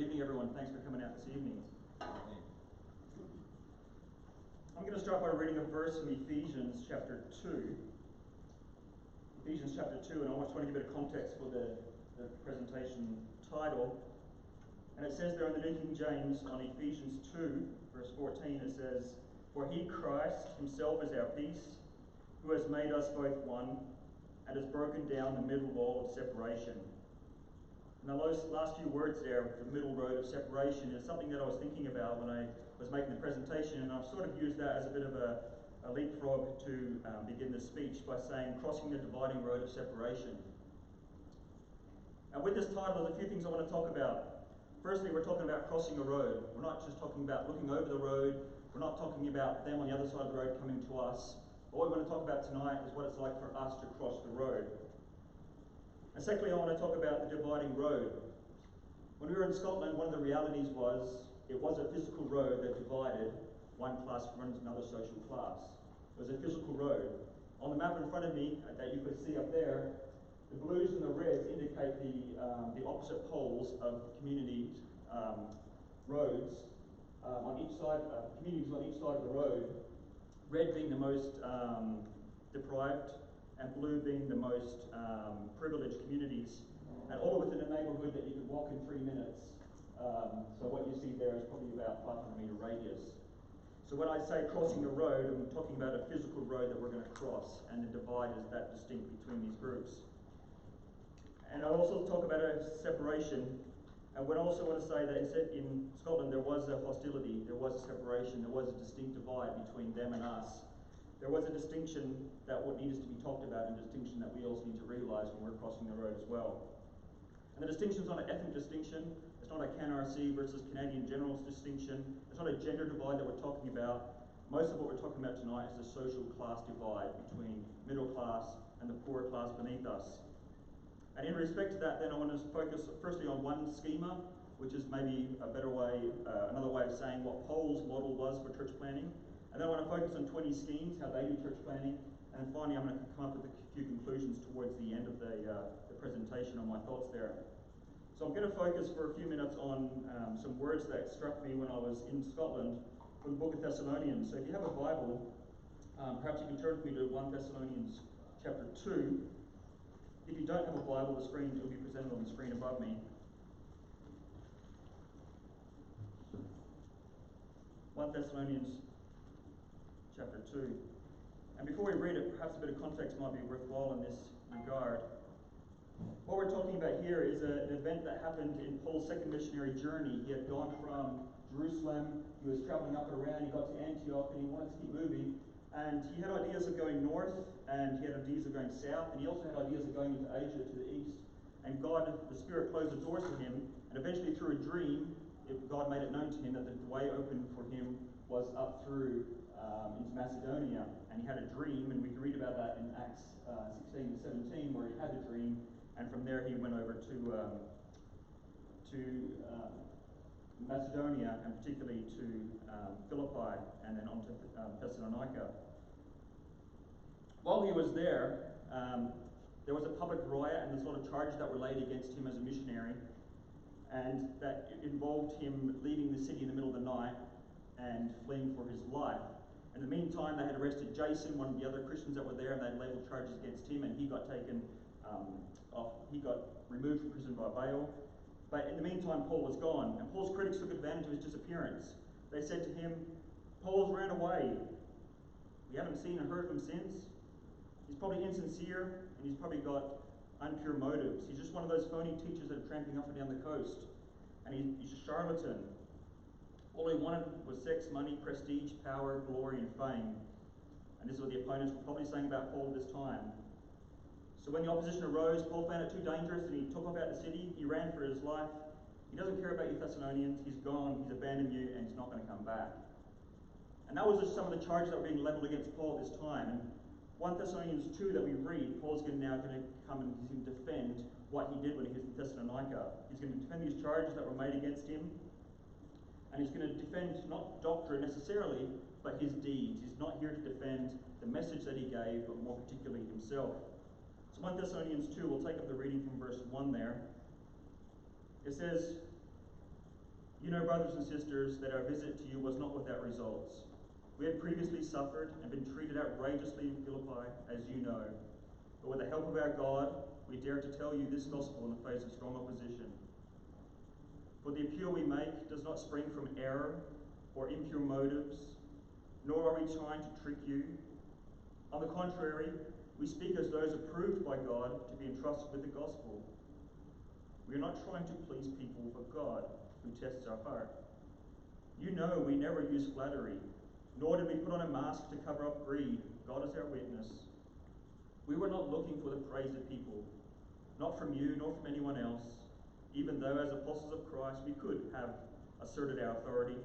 Good evening, everyone. Thanks for coming out this evening. I'm going to start by reading a verse from Ephesians chapter 2. Ephesians chapter 2, and I just want to give a bit of context for the presentation title. And it says there in the New King James on Ephesians 2, verse 14, it says, "For he, Christ, himself is our peace, who has made us both one, and has broken down the middle wall of separation." And those last few words there, the middle road of separation, is something that I was thinking about when I was making the presentation, and I've sort of used that as a bit of a leapfrog to begin the speech by saying, crossing the dividing road of separation. And with this title, there's a few things I want to talk about. Firstly, we're talking about crossing a road. We're not just talking about looking over the road. We're not talking about them on the other side of the road coming to us. But what we're going to talk about tonight is what it's like for us to cross the road. And secondly, I want to talk about the dividing road. When we were in Scotland, one of the realities was it was a physical road that divided one class from another social class. It was a physical road. On the map in front of me that you could see up there, the blues and the reds indicate the opposite poles of community roads on each side, communities on each side of the road. Red being the most deprived, and blue being the most privileged communities, and all within a neighbourhood that you could walk in 3 minutes. So what you see there is probably about 500-metre radius. So when I say crossing the road, I'm talking about a physical road that we're going to cross, and the divide is that distinct between these groups. And I'll also talk about a separation, and I also want to say that in Scotland there was a hostility, there was a separation, there was a distinct divide between them and us. There was a distinction that needed to be talked about, and a distinction that we also need to realise when we're crossing the road as well. And the distinction is not an ethnic distinction. It's not a CanRC versus Canadian Generals distinction. It's not a gender divide that we're talking about. Most of what we're talking about tonight is the social class divide between middle class and the poor class beneath us. And in respect to that, then I want to focus firstly on one schema, which is maybe a better way, another way of saying what Paul's model was for church planning. And then I want to focus on 20 schemes, how they do church planning. And finally, I'm going to come up with a few conclusions towards the end of the presentation on my thoughts there. So I'm going to focus for a few minutes on some words that struck me when I was in Scotland from the book of Thessalonians. So if you have a Bible, perhaps you can turn with me to 1 Thessalonians chapter 2. If you don't have a Bible, the screen will be presented on the screen above me. 1 Thessalonians chapter 2. And before we read it, perhaps a bit of context might be worthwhile in this regard. What we're talking about here is an event that happened in Paul's second missionary journey. He had gone from Jerusalem, he was traveling up and around, he got to Antioch, and he wanted to keep moving. And he had ideas of going north, and he had ideas of going south, and he also had ideas of going into Asia to the east. And God, the Spirit, closed the doors for him, and eventually through a dream, God made it known to him that the way open for him was up through into Macedonia. And he had a dream, and we can read about that in Acts 16 to 17, where he had the dream, and from there he went over to Macedonia, and particularly to Philippi, and then on to Thessalonica. While he was there was a public riot, and there's a lot of charges that were laid against him as a missionary, and that involved him leaving the city in the middle of the night and fleeing for his life. In the meantime, they had arrested Jason, one of the other Christians that were there, and they labelled charges against him, and he got taken off. He got removed from prison by bail. But in the meantime, Paul was gone, and Paul's critics took advantage of his disappearance. They said to him, "Paul's ran away. We haven't seen or heard from him since. He's probably insincere, and he's probably got unpure motives. He's just one of those phony teachers that are tramping up and down the coast, and he's a charlatan. All he wanted was sex, money, prestige, power, glory, and fame." And this is what the opponents were probably saying about Paul at this time. So when the opposition arose, Paul found it too dangerous, and he took off out of the city. He ran for his life. He doesn't care about you Thessalonians. He's gone. He's abandoned you, and he's not going to come back. And that was just some of the charges that were being levelled against Paul at this time. And 1 Thessalonians 2 that we read, Paul's now going to come and he's going to defend what he did when he was in Thessalonica. He's going to defend these charges that were made against him. And he's going to defend not doctrine necessarily, but his deeds. He's not here to defend the message that he gave, but more particularly himself. So 1 Thessalonians 2, we'll take up the reading from verse 1 there. It says, You know, brothers and sisters, that our visit to you was not without results. We had previously suffered and been treated outrageously in Philippi, as you know. But with the help of our God, we dare to tell you this gospel in the face of strong opposition. For the appeal we make does not spring from error or impure motives, nor are we trying to trick you. On the contrary, we speak as those approved by God to be entrusted with the gospel. We are not trying to please people, but God, who tests our heart. You know we never use flattery, nor did we put on a mask to cover up greed. God is our witness. We were not looking for the praise of people, not from you nor from anyone else, even though as apostles of Christ we could have asserted our authority.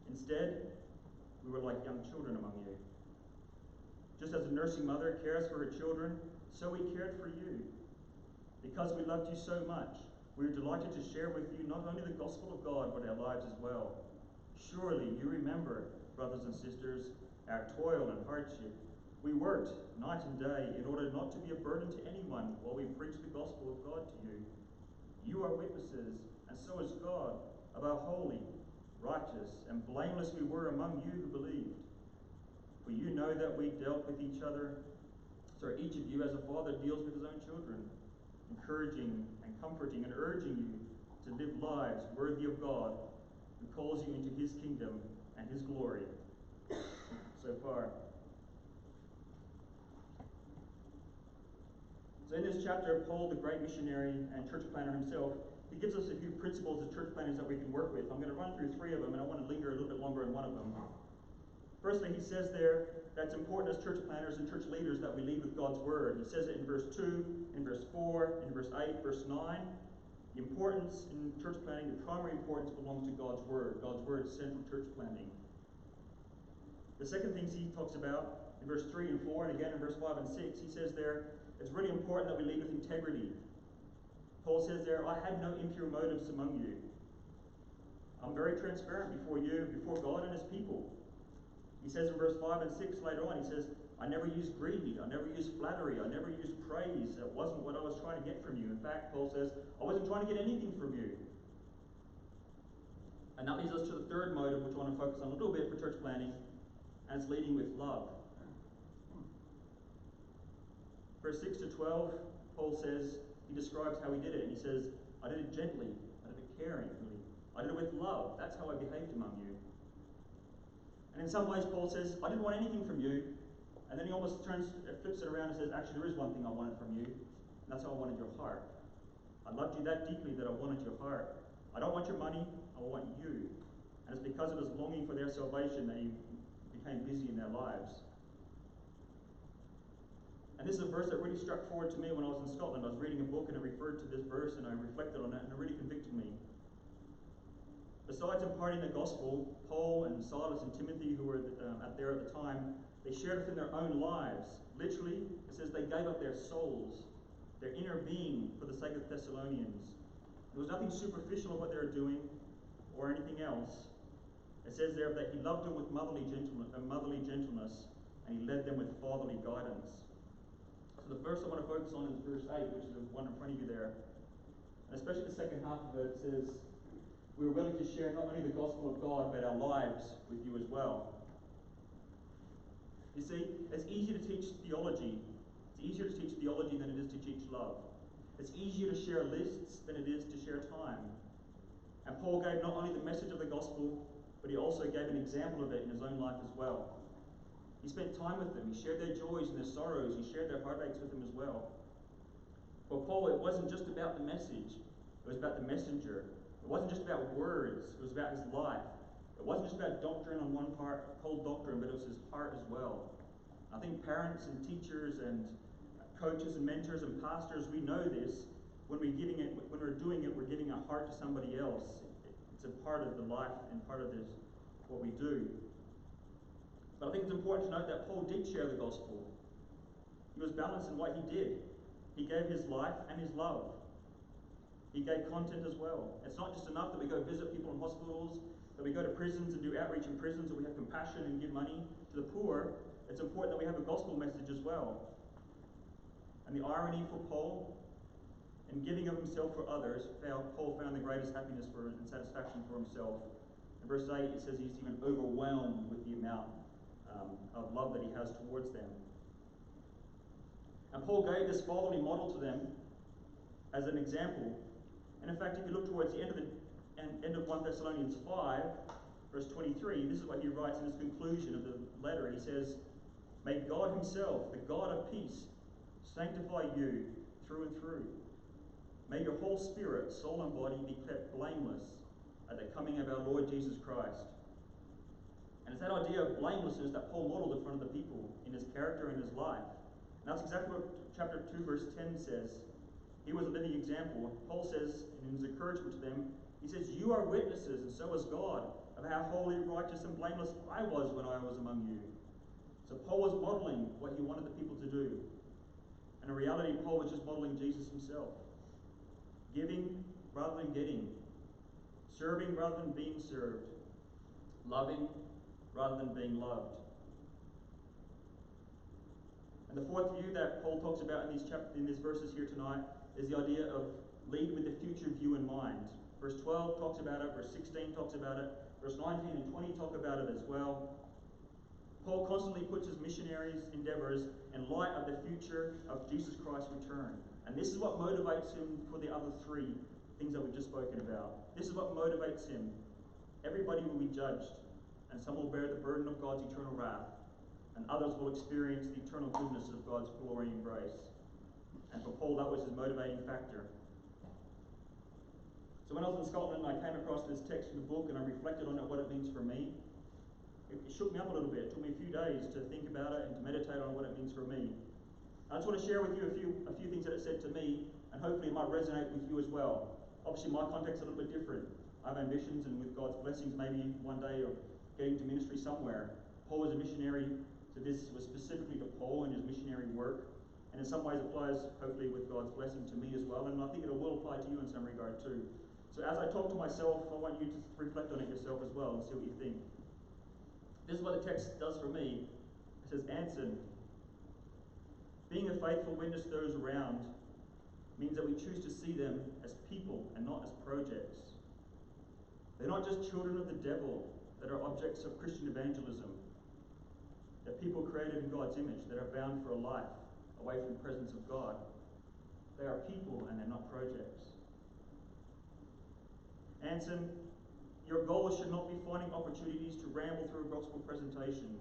Instead, we were like young children among you. Just as a nursing mother cares for her children, so we cared for you. Because we loved you so much, we are delighted to share with you not only the gospel of God, but our lives as well. Surely you remember, brothers and sisters, our toil and hardship. We worked night and day in order not to be a burden to anyone while we preached the gospel of God to you. You are witnesses, and so is God, of how holy, righteous, and blameless we were among you who believed. For you know that we dealt with each each of you as a father deals with his own children, encouraging and comforting and urging you to live lives worthy of God, who calls you into his kingdom and his glory. So far. So in this chapter, Paul, the great missionary and church planner himself, he gives us a few principles of church planners that we can work with. I'm going to run through three of them, and I want to linger a little bit longer on one of them. Firstly, he says there that it's important as church planners and church leaders that we lead with God's word. He says it in verse 2, in verse 4, in verse 8, verse 9. The importance in church planning, the primary importance belongs to God's word. God's word is central church planning. The second things he talks about in verse 3 and 4, and again in verse 5 and 6, he says there, it's really important that we lead with integrity. Paul says there, I had no impure motives among you. I'm very transparent before you, before God and his people. He says in verse 5 and 6 later on, he says, I never used greed, I never used flattery, I never used praise. That wasn't what I was trying to get from you. In fact, Paul says, I wasn't trying to get anything from you. And that leads us to the third motive, which I want to focus on a little bit for church planning, and it's leading with love. Verse 6 to 12, Paul says, he describes how he did it. And he says, I did it gently, I did it caringly, I did it with love. That's how I behaved among you. And in some ways, Paul says, I didn't want anything from you. And then he almost flips it around and says, actually, there is one thing I wanted from you. And that's how I wanted your heart. I loved you that deeply that I wanted your heart. I don't want your money, I want you. And it's because of his longing for their salvation that he became busy in their lives. And this is a verse that really struck forward to me when I was in Scotland. I was reading a book and it referred to this verse and I reflected on it and it really convicted me. Besides imparting the gospel, Paul and Silas and Timothy, who were there at the time, they shared it in their own lives. Literally, it says they gave up their souls, their inner being for the sake of Thessalonians. There was nothing superficial of what they were doing or anything else. It says there that he loved them with motherly gentleness, and he led them with fatherly guidance. So the verse I want to focus on is verse 8, which is the one in front of you there. And especially the second half of it, it says, we were willing to share not only the gospel of God, but our lives with you as well. You see, it's easier to teach theology. It's easier to teach theology than it is to teach love. It's easier to share lists than it is to share time. And Paul gave not only the message of the gospel, but he also gave an example of it in his own life as well. He spent time with them. He shared their joys and their sorrows. He shared their heartaches with them as well. For Paul, it wasn't just about the message. It was about the messenger. It wasn't just about words, it was about his life. It wasn't just about doctrine on one part, cold doctrine, but it was his heart as well. I think parents and teachers and coaches and mentors and pastors, we know this. When we're doing it, we're giving our heart to somebody else. It's a part of the life and part of this, what we do. But I think it's important to note that Paul did share the gospel. He was balanced in what he did. He gave his life and his love. He gave content as well. It's not just enough that we go visit people in hospitals, that we go to prisons and do outreach in prisons, that we have compassion and give money to the poor. It's important that we have a gospel message as well. And the irony for Paul, and giving of himself for others, Paul found the greatest happiness and satisfaction for himself. In verse 8 it says he's even overwhelmed with the amount of love that he has towards them. And Paul gave this fatherly model to them as an example. And in fact, if you look towards the end of 1 Thessalonians 5, verse 23, this is what he writes in his conclusion of the letter. He says, "May God himself, the God of peace, sanctify you through and through. May your whole spirit, soul and body be kept blameless at the coming of our Lord Jesus Christ." And it's that idea of blamelessness that Paul modeled in front of the people in his character and his life. And that's exactly what chapter 2 verse 10 says. He was a living example. Paul says in his encouragement to them, he says, "You are witnesses, and so is God, of how holy, righteous, and blameless I was when I was among you." So Paul was modeling what he wanted the people to do. And in reality, Paul was just modeling Jesus himself. Giving rather than getting. Serving rather than being served. Loving rather than being loved. And the fourth view that Paul talks about in these verses here tonight is the idea of lead with the future view in mind. Verse 12 talks about it, verse 16 talks about it, verse 19 and 20 talk about it as well. Paul constantly puts his missionaries' endeavors in light of the future of Jesus Christ's return. And this is what motivates him for the other three things that we've just spoken about. This is what motivates him. Everybody will be judged, and some will bear the burden of God's eternal wrath, and others will experience the eternal goodness of God's glory and grace. And for Paul, that was his motivating factor. So when I was in Scotland, I came across this text in the book, and I reflected on it, what it means for me. It shook me up a little bit. It took me a few days to think about it and to meditate on what it means for me. I just want to share with you a few things that it said to me, and hopefully it might resonate with you as well. Obviously, my context is a little bit different. I have ambitions, and with God's blessings, maybe one day of getting to ministry somewhere. Paul was a missionary, so this was specifically to Paul and his missionary work, and in some ways applies, hopefully, with God's blessing to me as well, and I think it will apply to you in some regard too. So as I talk to myself, I want you to reflect on it yourself as well and see what you think. This is what the text does for me. It says, Anson, being a faithful witness to those around means that we choose to see them as people and not as projects. They're not just children of the devil that are objects of Christian evangelism. They're people created in God's image that are bound for a life away from the presence of God. They are people and they're not projects. Anson, your goal should not be finding opportunities to ramble through a gospel presentation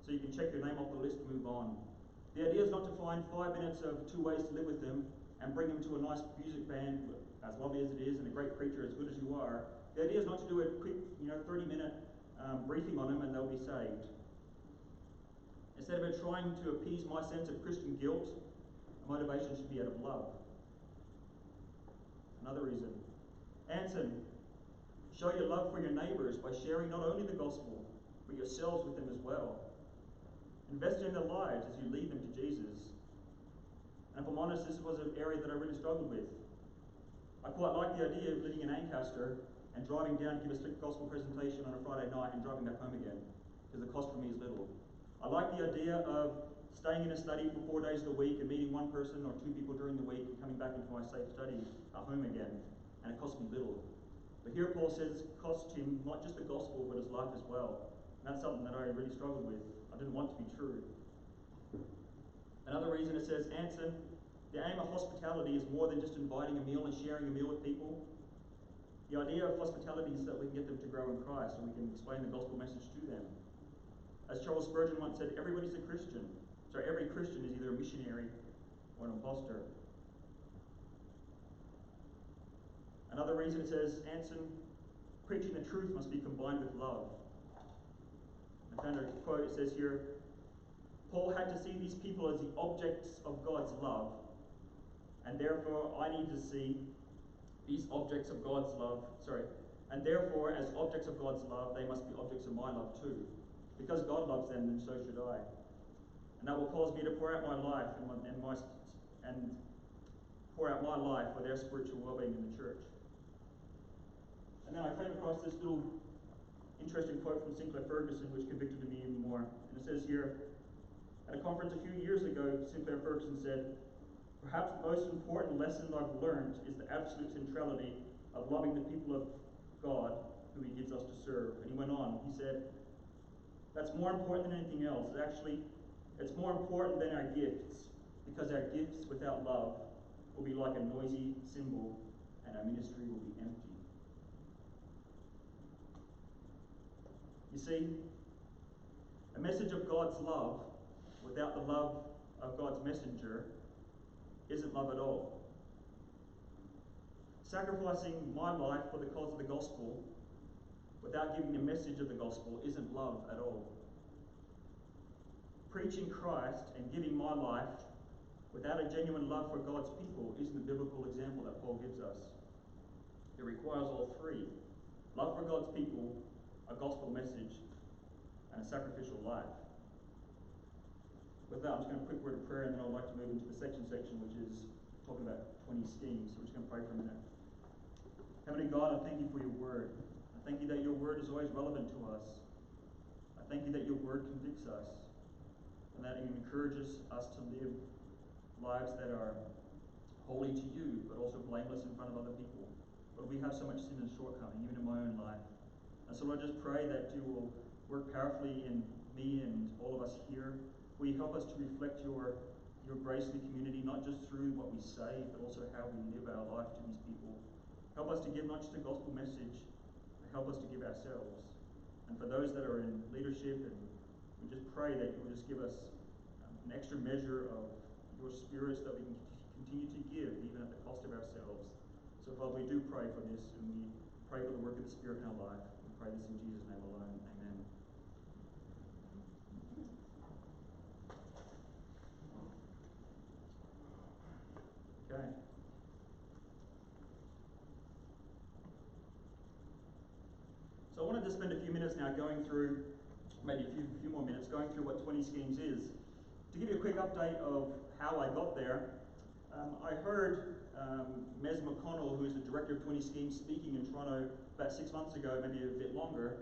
so you can check your name off the list and move on. The idea is not to find 5 minutes of 2 ways to live with them and bring them to a nice music band, as lovely as it is, and a great preacher as good as you are. The idea is not to do a quick, 30-minute briefing on them and they'll be saved. Instead of it trying to appease my sense of Christian guilt, the motivation should be out of love. Another reason. Anson, show your love for your neighbours by sharing not only the gospel, but yourselves with them as well. Invest in their lives as you lead them to Jesus. And if I'm honest, this was an area that I really struggled with. I quite like the idea of living in Ancaster and driving down to give a strict gospel presentation on a Friday night and driving back home again, because the cost for me is little. I like the idea of staying in a study for 4 days of the week and meeting one person or 2 people during the week and coming back into my safe study at home again, and it cost me little. But here Paul says it cost him not just the gospel, but his life as well. And that's something that I really struggled with. I didn't want to be true. Another reason it says, Anson, the aim of hospitality is more than just inviting a meal and sharing a meal with people. The idea of hospitality is that we can get them to grow in Christ and we can explain the gospel message to them. As Charles Spurgeon once said, everybody's a Christian. So every Christian is either a missionary or an imposter. Another reason it says, Anson, preaching the truth must be combined with love. I found a quote, it says here, Paul had to see these people as the objects of God's love, and therefore I need to see these objects of God's love, and therefore as objects of God's love, they must be objects of my love too. Because God loves them, then so should I. And that will cause me to pour out my life and pour out my life for their spiritual well-being in the church. And then I came across this little interesting quote from Sinclair Ferguson, which convicted me even more. And it says here, at a conference a few years ago, Sinclair Ferguson said, Perhaps the most important lesson I've learned is the absolute centrality of loving the people of God who he gives us to serve. And he went on, he said, that's more important than anything else. Actually, it's more important than our gifts, because our gifts without love will be like a noisy cymbal and our ministry will be empty. You see, a message of God's love without the love of God's messenger isn't love at all. Sacrificing my life for the cause of the gospel without giving the message of the gospel isn't love at all. Preaching Christ and giving my life without a genuine love for God's people isn't the biblical example that Paul gives us. It requires all three: love for God's people, a gospel message, and a sacrificial life. With that, I'm just going to quick word of prayer, and then I'd like to move into the section, which is talking about 20 schemes. So we're just going to pray for a minute. Heavenly God, I thank you for your word. I thank you that your word is always relevant to us. I thank you that your word convicts us, and that it encourages us to live lives that are holy to you, but also blameless in front of other people. But we have so much sin and shortcoming, even in my own life. And so Lord, I just pray that you will work powerfully in me and all of us here. Will you help us to reflect your grace in the community, not just through what we say, but also how we live our life to these people. Help us to give not just a gospel message, but help us to give ourselves. And for those that are in leadership, and we just pray that you will just give us an extra measure of your spirits that we can continue to give, even at the cost of ourselves. So Father, we do pray for this, and we pray for the work of the Spirit in our life. We pray this in Jesus' name alone. Amen. Okay. So I wanted to spend a few minutes now going through, maybe a few more minutes, going through what 20 schemes is. To give you a quick update of how I got there, I heard Mez McConnell, who is the director of 20 Schemes, speaking in Toronto about 6 months ago, maybe a bit longer.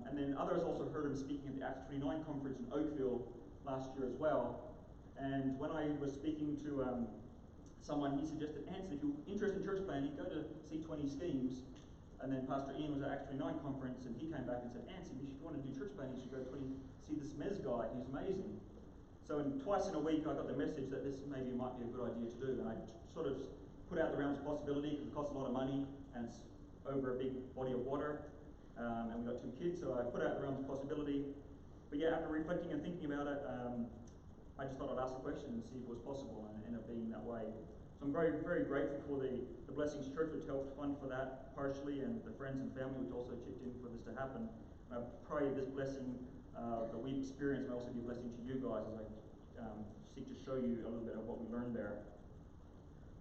And then others also heard him speaking at the Acts 29 conference in Oakville last year as well. And when I was speaking to someone, he suggested, Anson, if you're interested in church planning, go to see 20 Schemes. And then Pastor Ian was at Acts 29 conference, and he came back and said, Anson, if you want to do church planning, you should go see this Mez guy. He's amazing. So twice in a week, I got the message that this maybe might be a good idea to do. And I sort of put out the realms of possibility, because it costs a lot of money, and it's over a big body of water. And we've got 2 kids, so I put out the realms of possibility. But yeah, after reflecting and thinking about it, I just thought I'd ask the question and see if it was possible, and it ended up being that way. So I'm very, very grateful for the Blessings Church, which helped fund for that partially, and the friends and family, which also chipped in for this to happen. And I pray this blessing that we experience may also be a blessing to you guys as I seek to show you a little bit of what we learned there.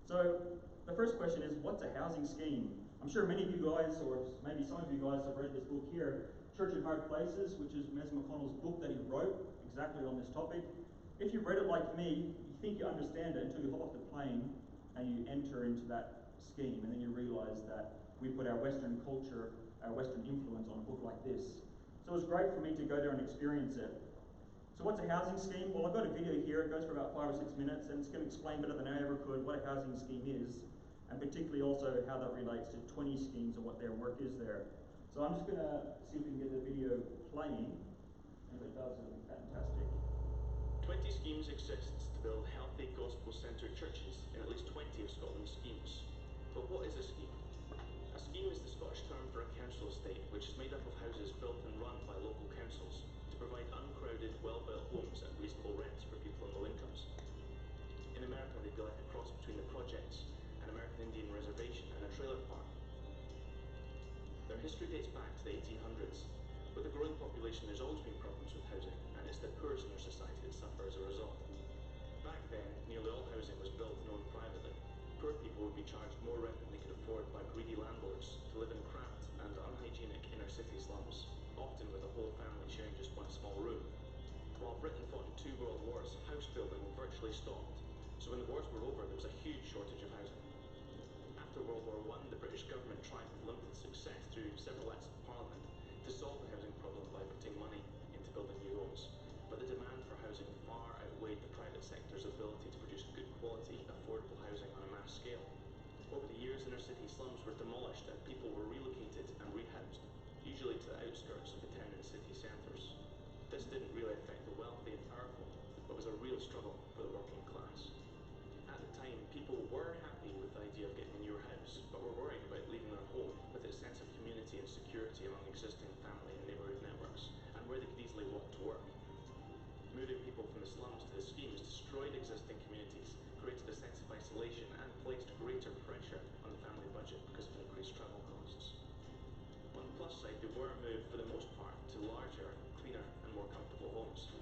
So the first question is, what's a housing scheme? I'm sure many of you guys, or maybe some of you guys, have read this book here, Church in Hard Places, which is Mez McConnell's book that he wrote exactly on this topic. If you've read it like me, you think you understand it until you hop off the plane and you enter into that scheme, and then you realize that we put our Western culture, our Western influence on a book like this. So it was great for me to go there and experience it. So what's a housing scheme? Well, I've got a video here. It goes for about 5 or 6 minutes, and it's going to explain better than I ever could what a housing scheme is, and particularly also how that relates to 20 schemes and what their work is there. So I'm just going to see if we can get the video playing, and if it does, it'll be fantastic. 20 Schemes exists to build healthy, gospel-centred churches in at least 20 of Scotland's schemes. But what is a scheme? A scheme is the Scottish term for a council estate, which is made up of houses built and run by local councils to provide uncrowded, well-built homes at reasonable rents for people on low incomes. In America, they'd be like a cross between the projects, an American Indian reservation, and a trailer park. Their history dates back to the 1800s. With a growing population, there's always been problems with housing, and it's the poorest in our society that suffer as a result. Back then, nearly all housing was built and owned privately. Poor people would be charged more rent than they could afford by greedy landlords to live in cramped and unhygienic inner city slums, often with a whole family sharing just one small room. While Britain fought in 2 world wars, house building virtually stopped. So when the wars were over, there was a huge shortage of housing. After World War I, the British government tried with limited success through several acts of parliament to solve the housing problem by putting money into building new homes. But the demand for housing far outweighed the private sector's ability to produce good quality, slums were demolished and people were relocated and rehoused, usually to the outskirts of the town and city centres. This didn't really affect the wealthy and powerful, but was a real struggle for the working class. At the time, people were happy with the idea of getting a newer house, but were worried about leaving their home with its sense of community and security among existing family and neighbourhood networks, and where they could easily walk to work. Moving people from the slums to the schemes destroyed existing communities, created a sense of isolation, and placed greater pressure on the family budget because of increased travel costs. On the plus side, they were moved, for the most part, to larger, cleaner, and more comfortable homes.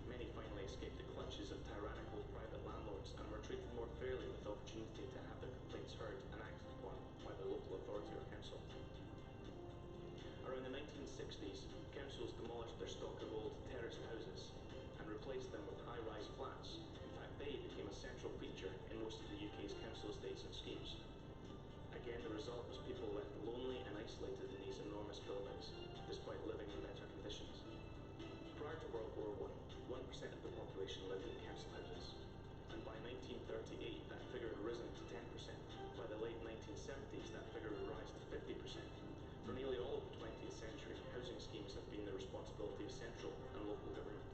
Many finally escaped the clutches of tyrannical private landlords and were treated more fairly with the opportunity to have their complaints heard and acted upon by the local authority or council. Around the 1960s, councils demolished their stock of old terraced houses and replaced them with high-rise flats. In fact, they became a central feature in most of the UK's council estates and schemes. Again, the result was people left lonely and isolated in these enormous buildings, despite living in better conditions. Prior to World War I, 1% of the population lived in council houses, and by 1938 that figure had risen to 10%. By the late 1970s, that figure would rise to 50%. For nearly all of the 20th century, housing schemes have been the responsibility of central and local government.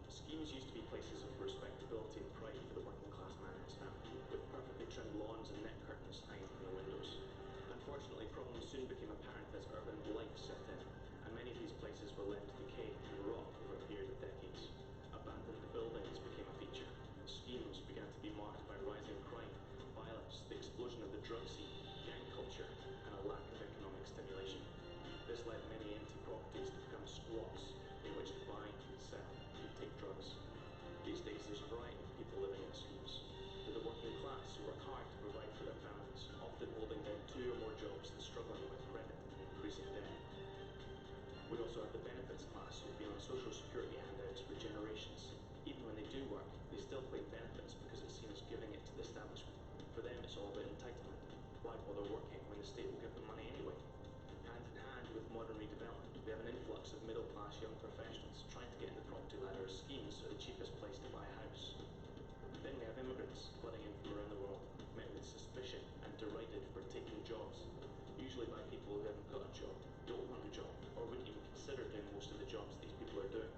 Schemes used to be places of respectability and pride for the working class man and his family, with perfectly trimmed lawns and net curtains hanging from the windows. Unfortunately, problems soon became apparent as urban life set in, and many of these places were left to decay and rot over a period of decades. Abandoned buildings became a feature. Schemes began to be marked by rising crime, violence, the explosion of the drug scene, gang culture, and a lack of economic stimulation. This led many empty properties to become squats in which to buy, sell, and take drugs. These days there's a variety of people living in schemes. To the working class who work hard to provide for their families, often holding down 2 or more jobs and struggling with credit and increasing debt. We also have the benefits class who've been on social security handouts for generations. Even when they do work, they still claim benefits because it's seen as giving it to the establishment. For them, it's all about entitlement. Why bother working when the state will give them money anyway? Hand in hand with modern redevelopment, we have an influx of middle-class young professionals trying to get in the property ladder as schemes are the cheapest place to buy a house. Then we have immigrants flooding in from around the world, met with suspicion and derided for taking jobs, usually by people who haven't got a job, don't want a job, or wouldn't even consider doing most of the jobs these people are doing.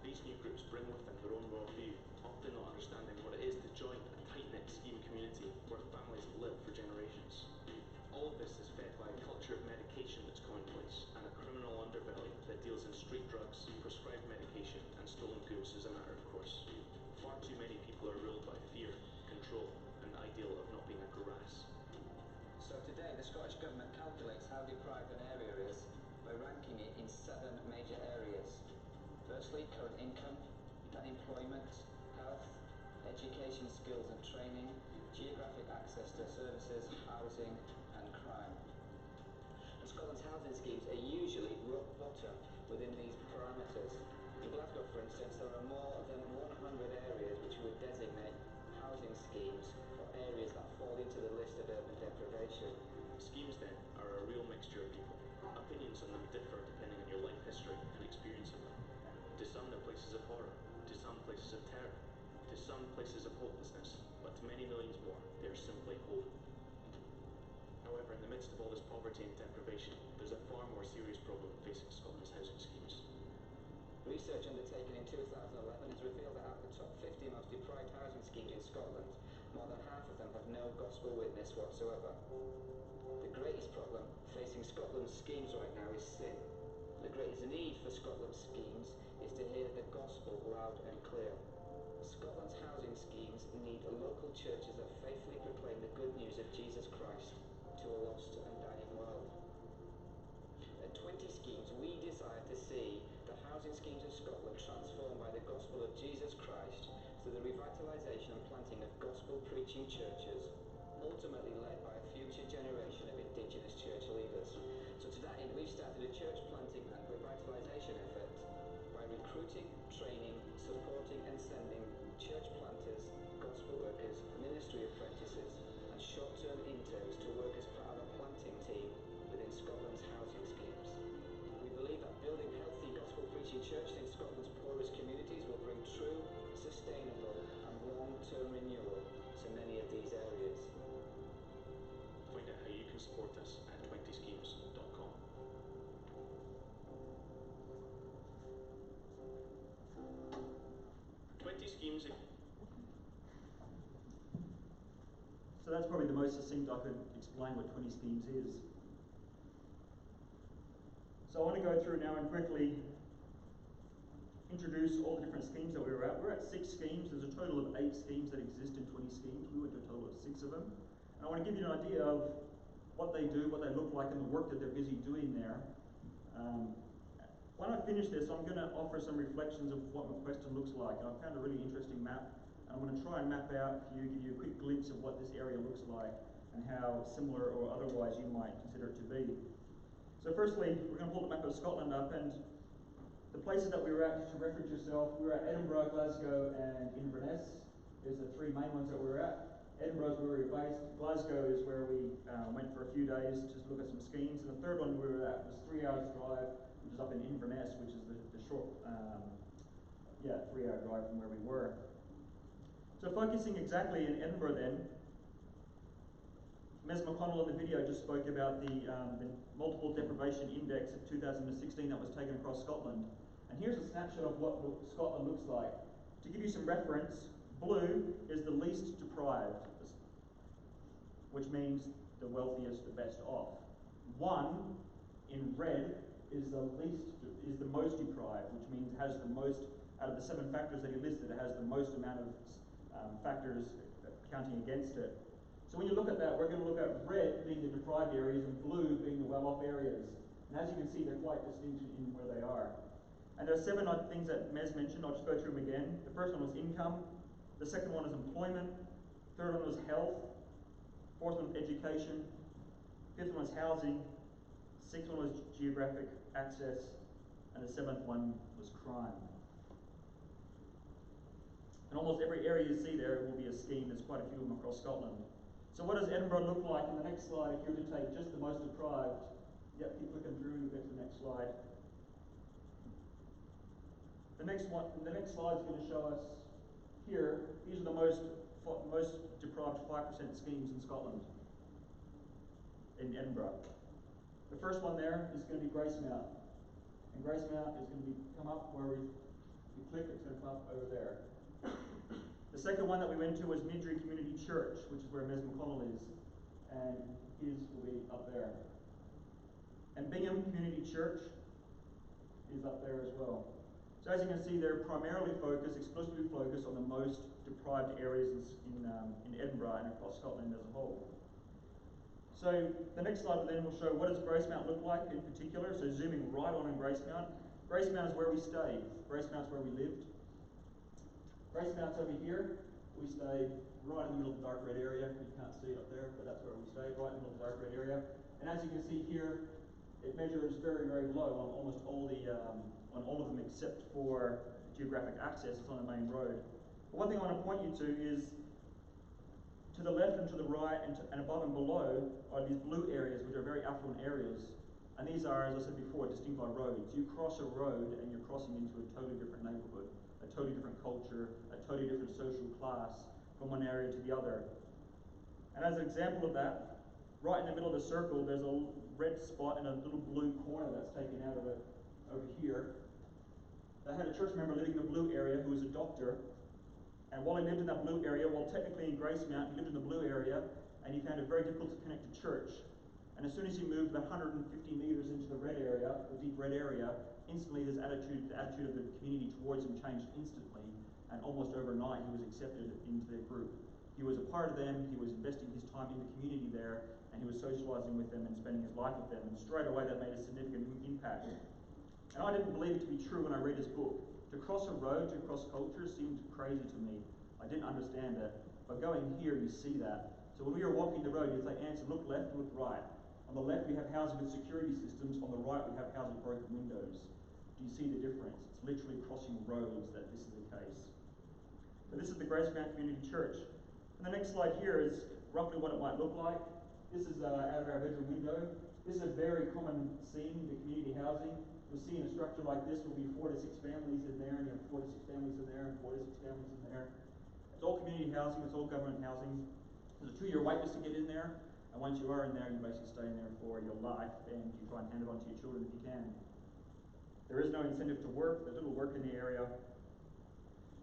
These new groups bring with them their own worldview, often not understanding what it is to join a tight-knit scheme community where families have lived for generations. All of this is fed by a culture of medication that's commonplace, and a criminal underbelly that deals in street drugs, prescribed medication, and stolen goods as a matter of course. Far too many people are ruled by fear, control, and the ideal of not being a grass. So today, the Scottish Government calculates how deprived an area is by ranking it in 7 major areas. Firstly, current income, employment, health, education, skills and training, geographic access to services, housing and crime. And Scotland's housing schemes are usually rock bottom within these parameters. In Glasgow, for instance, there are more than 100 areas which we would designate housing schemes, or areas that fall into the list of urban deprivation. Schemes, then, are a real mixture of people. Opinions on them differ depending on your life history and experience of them. To some, they're places of horror. To some, places of terror. To some, places of hopelessness. But to many millions more, they are simply home. However, in the midst of all this poverty and deprivation, there's a far more serious problem facing Scotland's housing schemes. Research undertaken in 2011 has revealed that out of the top 50 most deprived housing schemes in Scotland, more than half of them have no gospel witness whatsoever. The greatest problem facing Scotland's schemes right now is sin. The greatest need for Scotland's schemes is to hear the gospel loud and clear. Scotland's housing schemes need local churches that faithfully proclaim the good news of Jesus Christ to a lost and dying world. At 20 schemes, we desire to see the housing schemes of Scotland transformed by the gospel of Jesus Christ through the revitalisation and planting of gospel-preaching churches, ultimately led by a future generation of Indigenous church leaders. So to that end, we've started a church planting and revitalisation effort by recruiting, training, supporting and sending church planters, gospel workers, ministry apprentices and short-term interns that's probably the most succinct I could explain what 20 schemes is. So I want to go through now and quickly introduce all the different schemes that we were at. We're at 6 schemes. There's a total of 8 schemes that exist in 20 schemes. We went to a total of 6 of them. And I want to give you an idea of what they do, what they look like, and the work that they're busy doing there. When I finish this, I'm going to offer some reflections of what McQuestion looks like. And I found a really interesting map. And I'm going to try and map out for you, give you a quick glimpse of what this area looks like and how similar or otherwise you might consider it to be. So firstly, we're going to pull the map of Scotland up, and the places that we were at, just to reference yourself, we were at Edinburgh, Glasgow and Inverness. There's the 3 main ones that we were at. Edinburgh is where we were based. Glasgow is where we went for a few days to look at some schemes. And the third one we were at was 3 hours drive, which is up in Inverness, which is the short, 3-hour drive from where we were. So focusing exactly in Edinburgh then, Ms. McConnell in the video just spoke about the multiple deprivation index of 2016 that was taken across Scotland. And here's a snapshot of what Scotland looks like. To give you some reference, blue is the least deprived, which means the wealthiest, the best off. 1 in red is the most deprived, which means it has the most, out of the 7 factors that he listed, it has the most amount of factors counting against it. So when you look at that, we're going to look at red being the deprived areas and blue being the well-off areas. And as you can see, they're quite distinct in where they are. And there are 7 things that Mez mentioned. I'll just go through them again. The first one was income. The second one is employment. Third one was health. Fourth one was education. Fifth one was housing. Sixth one was geographic access. And the 7th one was crime. And almost every area you see there will be a scheme. There's quite a few of them across Scotland. So what does Edinburgh look like? In the next slide, if you were to take just the most deprived, keep clicking through, you get to the next slide. The next slide is going to show us here, these are the most deprived 5% schemes in Scotland, in Edinburgh. The first one there is going to be Gracemount. And Gracemount is going to come up where we click, it's going to come up over there. The second one that we went to was Midry Community Church, which is where Ms. McConnell is, and his will be up there. And Bingham Community Church is up there as well. So as you can see, they're primarily exclusively focused on the most deprived areas in Edinburgh and across Scotland as a whole. So the next slide then will show what does Gracemount look like in particular. So zooming right on in Gracemount. Gracemount is where we stayed. Gracemount is where we lived. Gracemount's over here. We stayed right in the middle of the dark red area. You can't see it up there, but that's where we stayed, right in the middle of the dark red area. And as you can see here, it measures very, very low on almost all of them except for geographic access. It's on the main road. But one thing I want to point you to is to the left and to the right and above and below are these blue areas, which are very affluent areas. And these are, as I said before, distinct by roads. You cross a road and you're crossing into a totally different neighbourhood, a totally different culture, a totally different social class from one area to the other. And as an example of that, right in the middle of the circle, there's a red spot and a little blue corner that's taken out of it over here. They had a church member living in the blue area who was a doctor, and while he lived in that blue area, well, technically in Gracemount, he lived in the blue area, and he found it very difficult to connect to church. And as soon as he moved about 150 meters into the red area, the deep red area, instantly the attitude of the community towards him changed instantly, and almost overnight he was accepted into their group. He was a part of them, he was investing his time in the community there, and he was socializing with them and spending his life with them, and straight away that made a significant impact. And I didn't believe it to be true when I read his book. To cross a road, to cross culture seemed crazy to me. I didn't understand it, but going here you see that. So when we were walking the road, you'd say, Anson, look left, look right. On the left we have housing with security systems, on the right we have housing with broken windows. Do you see the difference? It's literally crossing roads that this is the case. So this is the Gracemount Community Church. And the next slide here is roughly what it might look like. This is out of our bedroom window. This is a very common scene in the community housing. You'll see in a structure like this will be 4 to 6 families in there, and you have 4 to 6 families in there, and 4 to 6 families in there. It's all community housing, it's all government housing. There's a 2-year wait list to get in there, and once you are in there, you basically stay in there for your life, and you try and hand it on to your children if you can. There is no incentive to work, there's little work in the area.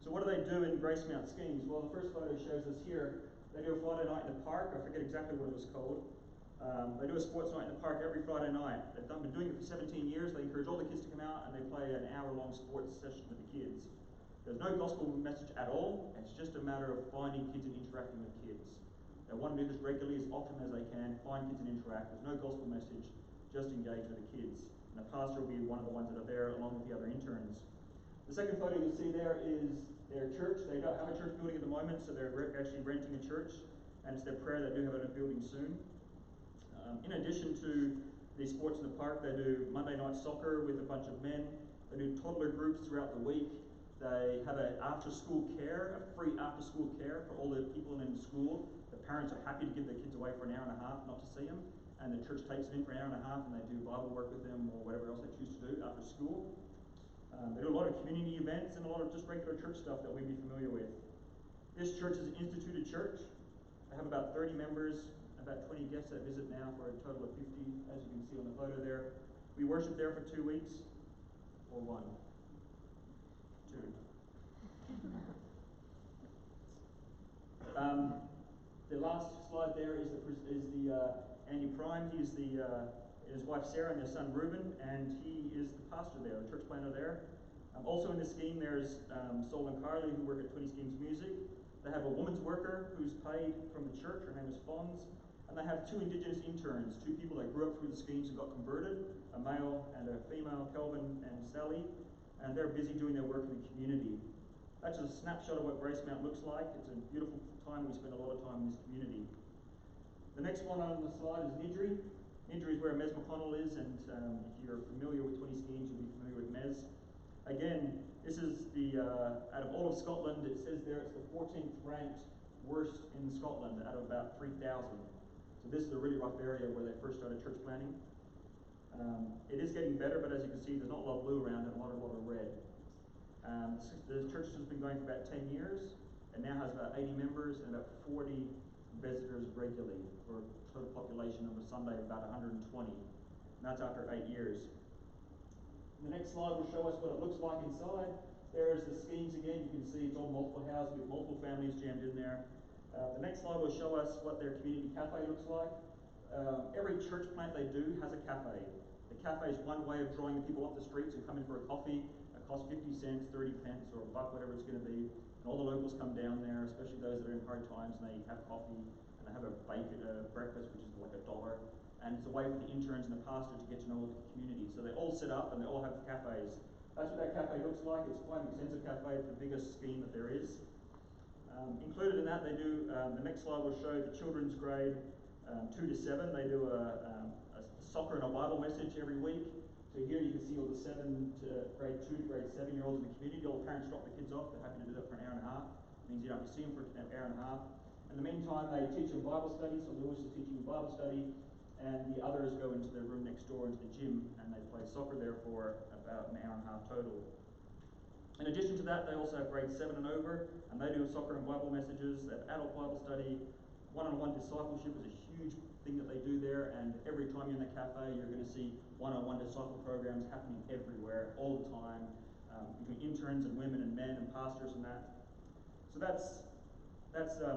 So what do they do in Gracemount schemes? Well, the first photo shows us here They do a Friday night in the park. I forget exactly what it was called. They do a sports night in the park every Friday night. They've been doing it for 17 years. They encourage all the kids to come out and they play an hour-long sports session with the kids. There's no gospel message at all. It's just a matter of finding kids and interacting with kids. They want to do this regularly as often as they can, find kids and interact. There's no gospel message, just engage with the kids. And the pastor will be one of the ones that are there along with the other interns. The second photo you'll see there is their church. They don't have a church building at the moment, so they're actually renting a church. And it's their prayer they do have a building soon. In addition to the sports in the park, they do Monday night soccer with a bunch of men. They do toddler groups throughout the week. They have a after-school care, a free after-school care for all the people in the school. The parents are happy to give their kids away for an hour and a half not to see them. And the church takes them in for an hour and a half and they do Bible work with them or whatever else they choose to do after school. They do a lot of community events and a lot of just regular church stuff that we'd be familiar with. This church is an instituted church. They have about 30 members, about 20 guests that visit now for a total of 50, as you can see on the photo there. We worship there for 2 weeks, or 1, 2. The last slide there is the Andy Prime. He's his wife Sarah and their son Reuben, and he is the pastor there, the church planter there. Also in this scheme there's Sol and Carly who work at 20 Schemes Music. They have a woman's worker who's paid from the church. Her name is Fons. And they have 2 Indigenous interns, 2 people that grew up through the schemes and got converted, a male and a female, Kelvin and Sally, and they're busy doing their work in the community. That's a snapshot of what Grace Mount looks like. It's a beautiful time. We spend a lot of time in this community. The next one on the slide is Nidri. Nidri is where Mez McConnell is, and if you're familiar with 20 schemes, you'll be familiar with Mez. Again, this is out of all of Scotland, it says there it's the 14th ranked worst in Scotland out of about 3,000. So this is a really rough area where they first started church planting. It is getting better, but as you can see, there's not a lot of blue around and a lot of red. The church has been going for about 10 years and now has about 80 members and about 40 visitors regularly for a total population of a Sunday of about 120. And that's after 8 years. The next slide will show us what it looks like inside. There's the schemes again. You can see it's all multiple houses with multiple families jammed in there. The next slide will show us what their community cafe looks like. Every church plant they do has a cafe. The cafe is one way of drawing people off the streets and come in for a coffee. It costs 50 cents, 30 pence, or $1, whatever it's going to be. And all the locals come down there, especially those that are in hard times, and they have coffee and they have a breakfast, which is like $1. And it's a way for the interns and the pastor to get to know the community. So they all sit up and they all have cafes. That's what that cafe looks like. It's quite an extensive cafe. It's the biggest scheme that there is. Included in that, they do, the next slide will show the children's grade 2 to 7. They do a soccer and a Bible message every week. So here you can see all the grade 2 to grade 7-year-olds in the community. All the parents drop the kids off. They're happy to do that for an hour and a half. It means you don't have to see them for an hour and a half. In the meantime, they teach them Bible study. So Lewis is teaching Bible study, and the others go into their room next door into the gym, and they play soccer there for about an hour and a half total. In addition to that, they also have grade 7 and over, and they do soccer and Bible messages. They have adult Bible study. One-on-one discipleship is a huge thing that they do there, and every time you're in the cafe, you're going to see one-on-one disciple programs happening everywhere, all the time, between interns and women and men and pastors and that. So that's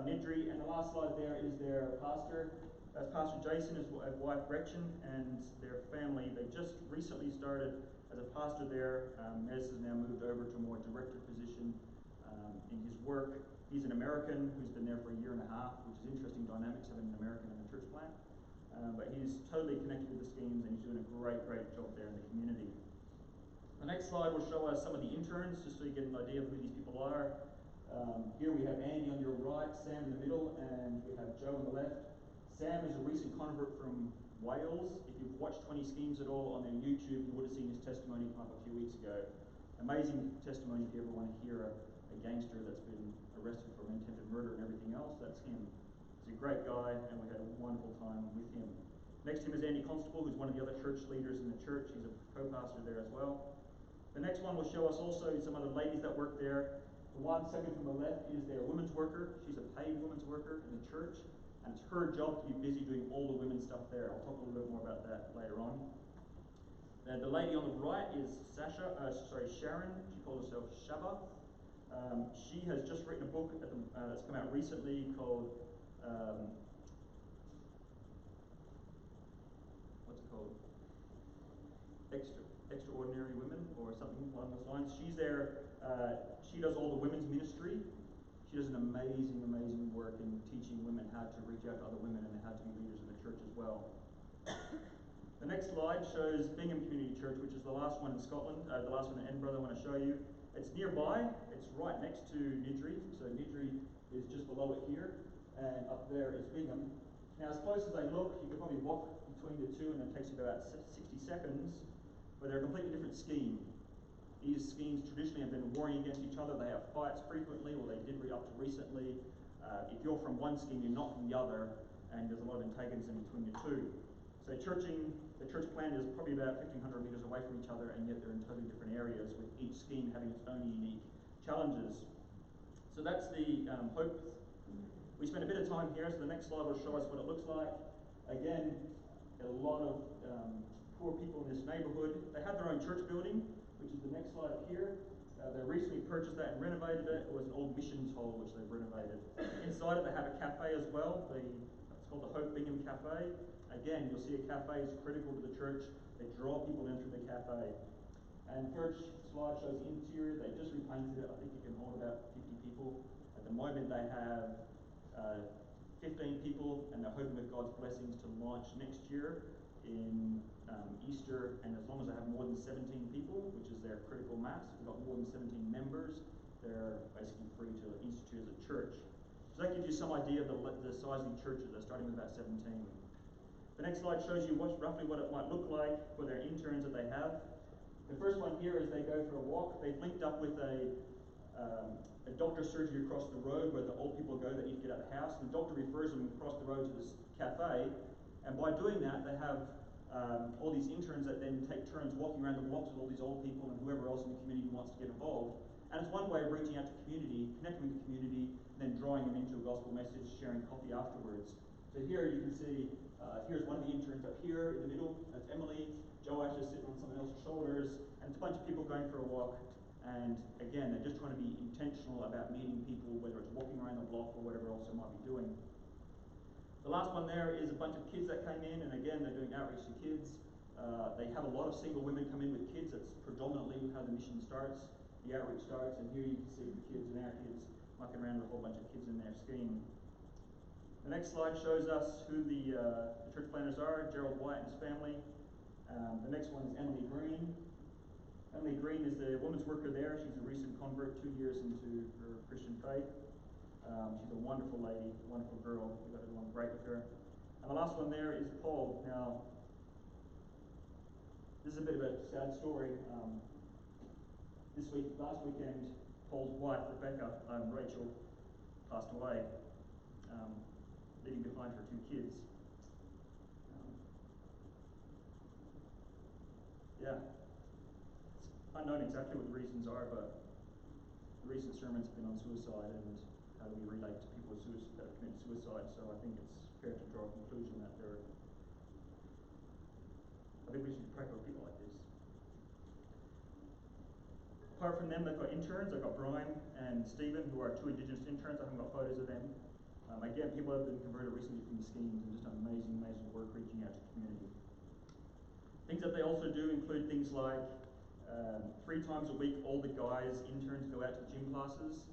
Nidri, and the last slide there is their pastor. That's Pastor Jason, his wife Gretchen, and their family. They just recently started as a pastor there. Mez has now moved over to a more director position in his work. He's an American who's been there for a year and a half, which is interesting dynamics having an American in a church plant. But he's totally connected with the schemes and he's doing a great job there in the community. The next slide will show us some of the interns, just so you get an idea of who these people are. Here we have Andy on your right, Sam in the middle, and we have Joe on the left. Sam is a recent convert from Wales. If you've watched 20 Schemes at all on their YouTube, you would have seen his testimony come up a few weeks ago. Amazing testimony if you ever want to hear a gangster that's been arrested for attempted murder and everything else. That's him. He's a great guy, and we had a wonderful time with him. Next to him is Andy Constable, who's one of the other church leaders in the church. He's a co-pastor there as well. The next one will show us also some other ladies that work there. The one second from the left is their women's worker. She's a paid women's worker in the church, and it's her job to be busy doing all the women's stuff there. I'll talk a little bit more about that later on. The lady on the right is Sharon. She calls herself Shaba. She has just written a book that's come out recently called what's it called? Extraordinary Women, or something along those lines. She's there. She does all the women's ministry. She does an amazing, amazing work in teaching women how to reach out to other women and how to be leaders in the church as well. The next slide shows Bingham Community Church, which is the last one in Scotland, the last one in Edinburgh I want to show you. It's nearby. It's right next to Niddrie. So Niddrie is just below it here, and up there is Bingham. Now, as close as I look, you could probably walk between the two, and it takes you about 60 seconds, but they're a completely different scheme. These schemes traditionally have been warring against each other. They have fights frequently, or they did up to recently. If you're from one scheme, you're not from the other, and there's a lot of antagonism between the two. So the church plan is probably about 1,500 metres away from each other, and yet they're in totally different areas, with each scheme having its own unique challenges. So that's the hope. We spent a bit of time here, so the next slide will show us what it looks like. Again, a lot of poor people in this neighbourhood. They have their own church building, which is the next slide up here. They recently purchased that and renovated it. It was an old missions hall, which they've renovated. Inside it, they have a cafe as well. It's called the Hope Bingham Cafe. Again, you'll see a cafe is critical to the church. They draw people in through the cafe. And third slide shows the interior. They just repainted it. I think it can hold about 50 people. At the moment, they have 15 people, and they're hoping with God's blessings to launch next year in Easter, and as long as they have more than 17 people, which is their critical mass, if they've got more than 17 members, they're basically free to institute as a church. So that gives you some idea of the size of the churches. They're starting with about 17. The next slide shows you roughly what it might look like for their interns that they have. The first one here is they go for a walk. They've linked up with a doctor's surgery across the road where the old people go that need to get out of the house. And the doctor refers them across the road to this cafe. And by doing that, they have all these interns that then take turns walking around the blocks with all these old people and whoever else in the community wants to get involved. And it's one way of reaching out to community, connecting with the community, and then drawing them into a gospel message, sharing coffee afterwards. So here you can see, here's one of the interns up here in the middle. That's Emily. Joash is sitting on someone else's shoulders. And it's a bunch of people going for a walk. And again, they're just trying to be intentional about meeting people, whether it's walking around the block or whatever else they might be doing. The last one there is a bunch of kids that came in, and again, they're doing outreach to kids. They have a lot of single women come in with kids. That's predominantly how the mission starts, the outreach starts, and here you can see the kids and our kids mucking around with a whole bunch of kids in their scheme. The next slide shows us who the church planners are, Gerald White and his family. The next one is Emily Green. Emily Green is the women's worker there. She's a recent convert, 2 years into her Christian faith. She's a wonderful lady, wonderful girl. We got everyone great with her. And the last one there is Paul. Now, this is a bit of a sad story. Last weekend, Paul's wife, Rachel, passed away, leaving behind her 2 kids. It's unknown exactly what the reasons are, but the recent sermons have been on suicide and how do we relate to people that have committed suicide. So I think it's fair to draw a conclusion that I think we should pray for people like this. Apart from them, they've got interns. They've got Brian and Stephen, who are 2 Indigenous interns. I haven't got photos of them. Again, people have been converted recently from the schemes and just done amazing, amazing work reaching out to the community. Things that they also do include things like 3 times a week, all the guys, interns, go out to the gym classes.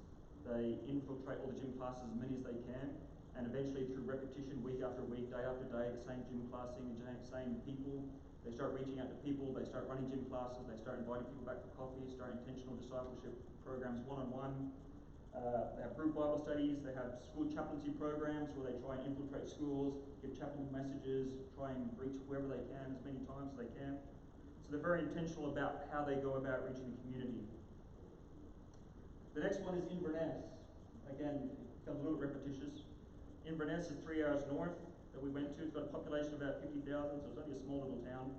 They infiltrate all the gym classes as many as they can, and eventually through repetition, week after week, day after day, the same gym class, seeing the same people, they start reaching out to people, they start running gym classes, they start inviting people back for coffee, start intentional discipleship programs one-on-one. They have group Bible studies, they have school chaplaincy programs where they try and infiltrate schools, give chaplain messages, try and reach whoever they can as many times as they can. So they're very intentional about how they go about reaching the community. The next one is Inverness. Again, it becomes a little repetitious. Inverness is 3 hours north that we went to. It's got a population of about 50,000, so it's only a small little town.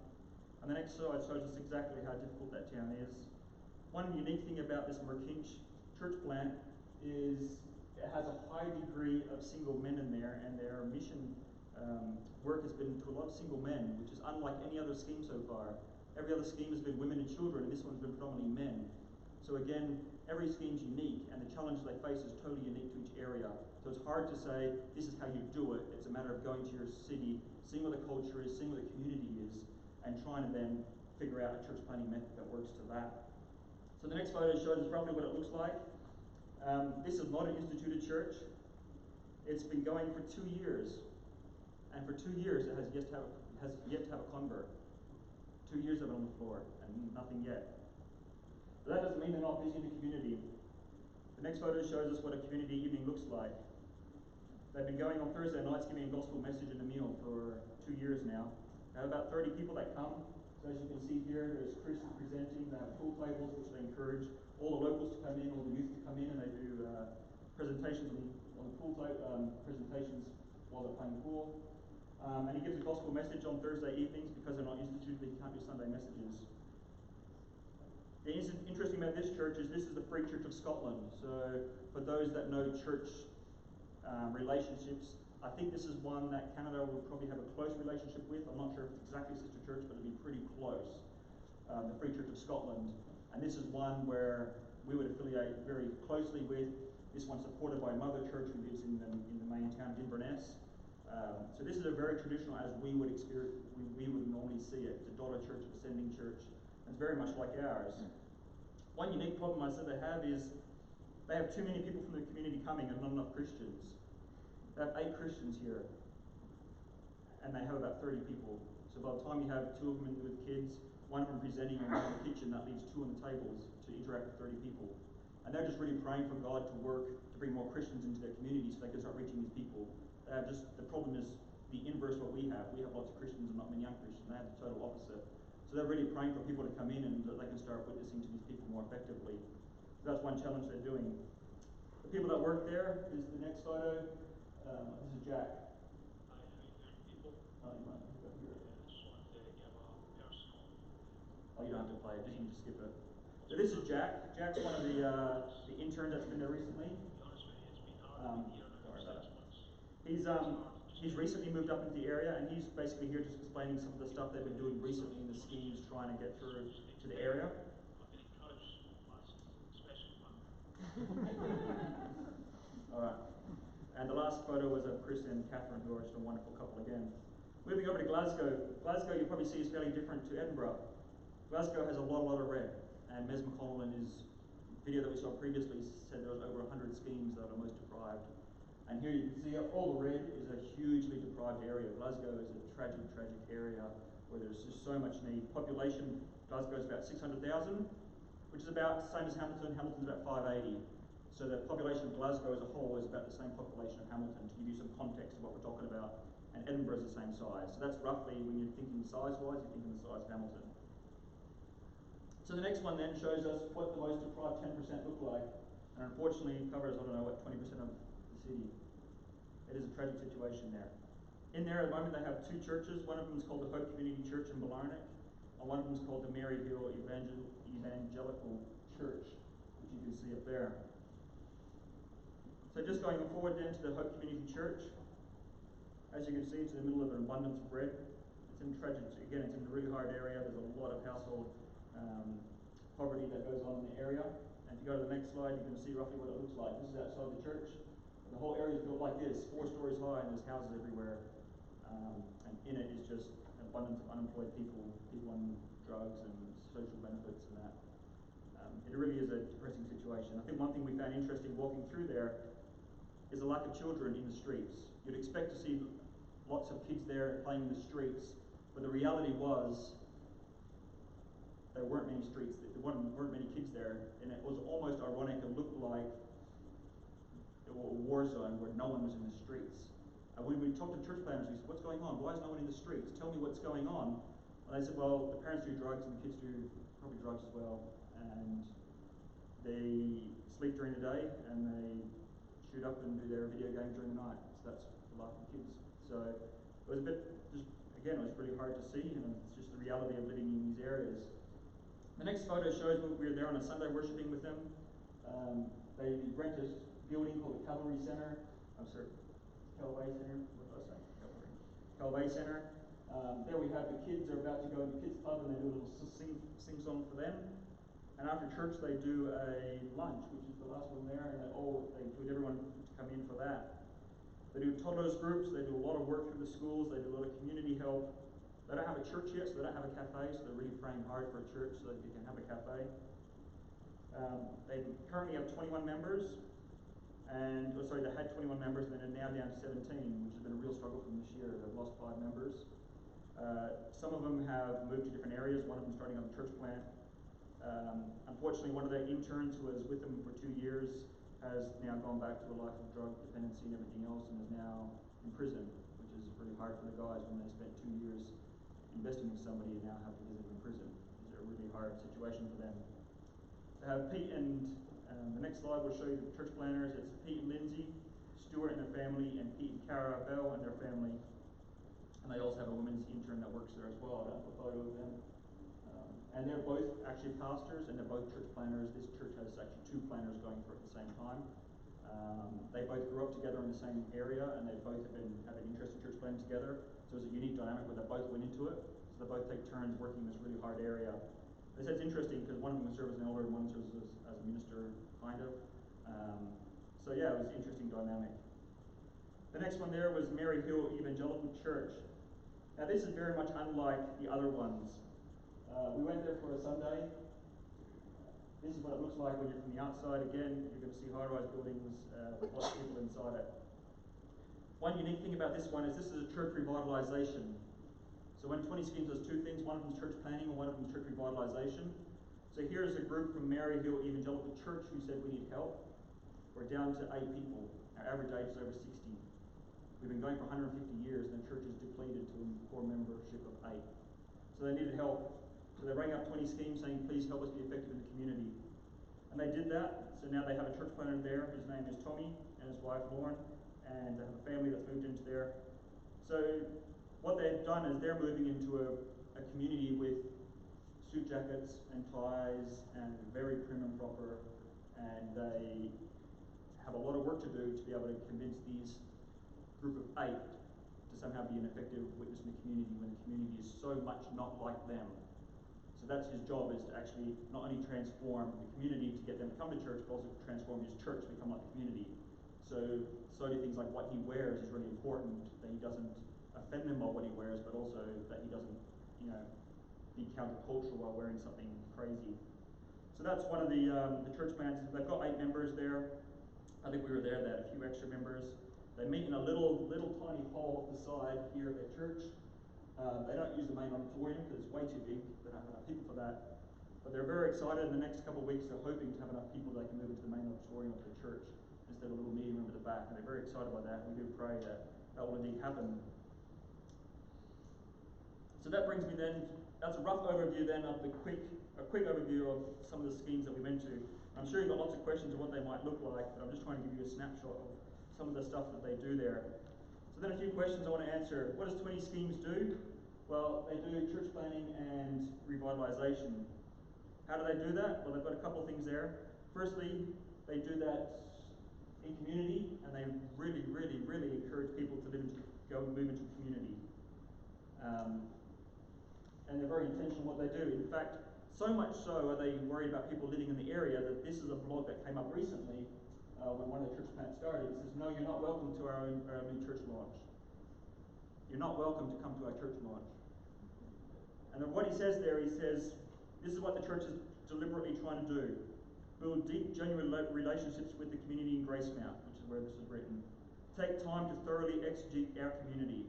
And the next slide shows us exactly how difficult that town is. One unique thing about this Merkinch church plant is it has a high degree of single men in there, and their mission work has been to a lot of single men, which is unlike any other scheme so far. Every other scheme has been women and children, and this one's been predominantly men. So again, every scheme's unique, and the challenges they face is totally unique to each area. So it's hard to say, this is how you do it. It's a matter of going to your city, seeing what the culture is, seeing what the community is, and trying to then figure out a church planning method that works to that. So the next photo shows us roughly what it looks like. This is not an instituted church. It's been going for 2 years. And for 2 years, it has yet to have a convert. 2 years of it on the floor, and nothing yet. But that doesn't mean they're not busy in the community. The next photo shows us what a community evening looks like. They've been going on Thursday nights giving a gospel message and a meal for 2 years now. They have about 30 people that come. So as you can see here, there's Christians presenting. They have pool tables, which they encourage all the locals to come in, all the youth to come in, and they do presentations on the pool table, presentations while they're playing pool. And he gives a gospel message on Thursday evenings because they're not instituted, they can't do Sunday messages. The interesting about this church is this is the Free Church of Scotland. So for those that know church relationships, I think this is one that Canada will probably have a close relationship with. I'm not sure if it's exactly sister church, but it'll be pretty close. The Free Church of Scotland. And this is one where we would affiliate very closely with. This one's supported by Mother Church, who lives in the main town of Inverness. So this is a very traditional, as we would experience, we would normally see it. It's a daughter church, a descending church. It's very much like ours. One unique problem I said they have is they have too many people from the community coming and not enough Christians. They have 8 Christians here, and they have about 30 people. So by the time you have 2 of them with kids, one of them presenting in the kitchen, that leaves 2 on the tables to interact with 30 people. And they're just really praying for God to work to bring more Christians into their community so they can start reaching these people. They have the problem is the inverse of what we have. We have lots of Christians and not many young Christians. They have the total opposite. So they're really praying for people to come in and that they can start witnessing to these people more effectively. So that's one challenge they're doing. The people that work there is the next photo. This is Jack. Oh, you might have to go here. Oh, you don't have to play it, just you can just skip it. So this is Jack. Jack's one of the interns that's been there recently. Don't worry about it. He's recently moved up into the area, and he's basically here just explaining some of the stuff they've been doing recently in the schemes, trying to get through to the area. All right. And the last photo was of Chris and Catherine, who are just a wonderful couple again. Moving over to Glasgow. Glasgow, you probably see, is fairly different to Edinburgh. Glasgow has a lot of red, and Mes McConnell in his video that we saw previously said there was over 100 schemes that are most deprived. And here you can see all the red is a hugely deprived area. Glasgow is a tragic area where there's just so much need. Population, Glasgow is about 600,000, which is about the same as Hamilton. Hamilton's about 580. So the population of Glasgow as a whole is about the same population of Hamilton, to give you some context of what we're talking about. And Edinburgh is the same size. So that's roughly, when you're thinking size-wise, you're thinking the size of Hamilton. So the next one then shows us what the most deprived 10% look like. And unfortunately, it covers, 20% of the city. It is a tragic situation there. In there at the moment they have 2 churches. One of them is called the Hope Community Church in Blarney, and one of them is called the Mary Hill Evangelical Church, which you can see up there. So just going forward then to the Hope Community Church. As you can see, it's in the middle of an abundance of bread. It's in tragic, again, it's in a really hard area. There's a lot of household poverty that goes on in the area. And if you go to the next slide, you can see roughly what it looks like. This is outside the church. The whole area is built like this, 4 stories high, and there's houses everywhere. And in it is just an abundance of unemployed people on drugs and social benefits and that. It really is a depressing situation. I think one thing we found interesting walking through there is the lack of children in the streets. You'd expect to see lots of kids there playing in the streets, but the reality was there weren't many streets, there weren't many kids there, and it was almost ironic. It looked like a war zone where no one was in the streets. And when we talked to church planners, we said, what's going on? Why is no one in the streets? Tell me what's going on. And they said, well, the parents do drugs and the kids do probably drugs as well. And they sleep during the day and they shoot up and do their video games during the night. So that's the life of the kids. So it was a bit, again, it was really hard to see, and it's just the reality of living in these areas. The next photo shows we were there on a Sunday worshiping with them. They rent a building called the Calvary Center. Calvary Center. What did I say? Calvary Center. There we have the kids are about to go into kids club, and they do a little sing song for them. And after church, they do a lunch, which is the last one there, and they include everyone to come in for that. They do toddlers groups, they do a lot of work through the schools, they do a lot of community help. They don't have a church yet, so they don't have a cafe, so they're really praying hard for a church so that they can have a cafe. They currently have 21 members, they had 21 members, and they're now down to 17, which has been a real struggle for them this year. They've lost 5 members. Some of them have moved to different areas, one of them starting on the church plant. Unfortunately, one of their interns who was with them for 2 years has now gone back to a life of drug dependency and everything else and is now in prison, which is really hard for the guys when they spent 2 years investing in somebody and now have to visit in prison. It's a really hard situation for them. They have Pete and the next slide will show you the church planners. It's Pete and Lindsay, Stuart and their family, and Pete and Cara Bell and their family. And they also have a women's intern that works there as well. I don't have a photo of them. And they're both actually pastors and they're both church planners. This church has actually 2 planners going for it at the same time. They both grew up together in the same area and they both have an interest in church planning together. So it's a unique dynamic where they both went into it. So they both take turns working in this really hard area. They said it's interesting because one of them serves as an elder and one serves as a minister, kind of. So yeah, it was an interesting dynamic. The next one there was Mary Hill Evangelical Church. Now this is very much unlike the other ones. We went there for a Sunday. This is what it looks like when you're from the outside. Again, you're going to see high-rise buildings with lots of people inside it. One unique thing about this one is this is a church revitalization. So when 20 Schemes does 2 things, one of them is church planning and one of them is church revitalization. So here's a group from Mary Hill Evangelical Church who said we need help. We're down to 8 people. Our average age is over 60. We've been going for 150 years and the church is depleted to a core membership of 8. So they needed help. So they rang up 20 Schemes saying, please help us be effective in the community. And they did that. So now they have a church planner there. His name is Tommy and his wife Lauren. And they have a family that's moved into there. So what they've done is they're moving into a community with suit jackets and ties and very prim and proper. And they have a lot of work to do to be able to convince these group of 8 to somehow be an effective witness in the community when the community is so much not like them. So that's his job, is to actually not only transform the community to get them to come to church, but also to transform his church to become like the community. So do things like what he wears is really important, that he doesn't offend them by what he wears, but also that he doesn't, be countercultural while wearing something crazy. So that's one of the church plans. They've got 8 members there. I think we were there, they had a few extra members. They meet in a little tiny hall off the side here at their church. They don't use the main auditorium because it's way too big. They don't have enough people for that. But they're very excited. In the next couple of weeks, they're hoping to have enough people that they can move into the main auditorium of the church instead of a little meeting room at the back. And they're very excited about that. We do pray that will indeed happen. So that brings me then, that's a rough overview then of a quick overview of some of the schemes that we went to. I'm sure you've got lots of questions of what they might look like, but I'm just trying to give you a snapshot of some of the stuff that they do there. So then a few questions I want to answer. What does 20 Schemes do? Well, they do church planning and revitalization. How do they do that? Well, they've got a couple of things there. Firstly, they do that in community, and they really, really, really encourage people to move into community. And they're very intentional in what they do. In fact, so much so are they worried about people living in the area that this is a blog that came up recently when one of the church plants started. It says, no, you're not welcome to our new church launch. You're not welcome to come to our church launch. And then what he says there, he says, this is what the church is deliberately trying to do. Build deep, genuine relationships with the community in Gracemount, which is where this is written. Take time to thoroughly exegete our community.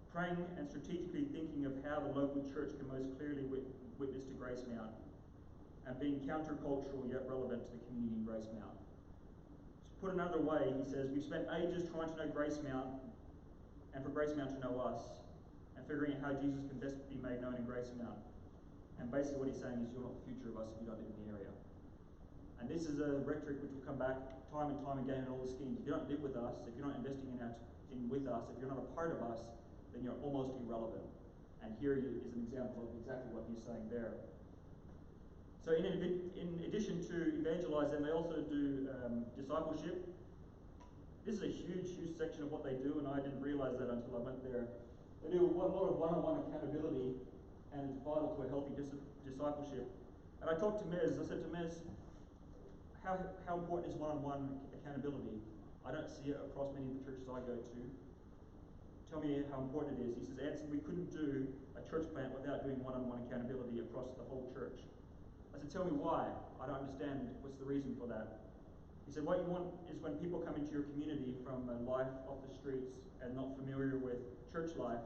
Praying and strategically thinking of how the local church can most clearly witness to Gracemount. And being countercultural yet relevant to the community in Gracemount. Put another way, he says, we've spent ages trying to know Gracemount and for Gracemount to know us and figuring out how Jesus can best be made known in Gracemount. And basically what he's saying is you're not the future of us if you don't live in the area. And this is a rhetoric which will come back time and time again in all the schemes. If you don't live with us, if you're not investing with us, if you're not a part of us, then you're almost irrelevant. And here is an example of exactly what he's saying there. So in addition to evangelize them, they also do discipleship. This is a huge, huge section of what they do, and I didn't realize that until I went there. They do a lot of one-on-one accountability, and it's vital to a healthy discipleship. And I talked to Mez. I said to Mez, how important is one-on-one accountability? I don't see it across many of the churches I go to. Tell me how important it is. He says, Anson, we couldn't do a church plant without doing one-on-one accountability across the whole church. I said, tell me why. I don't understand. What's the reason for that? He said, what you want is when people come into your community from a life off the streets and not familiar with church life,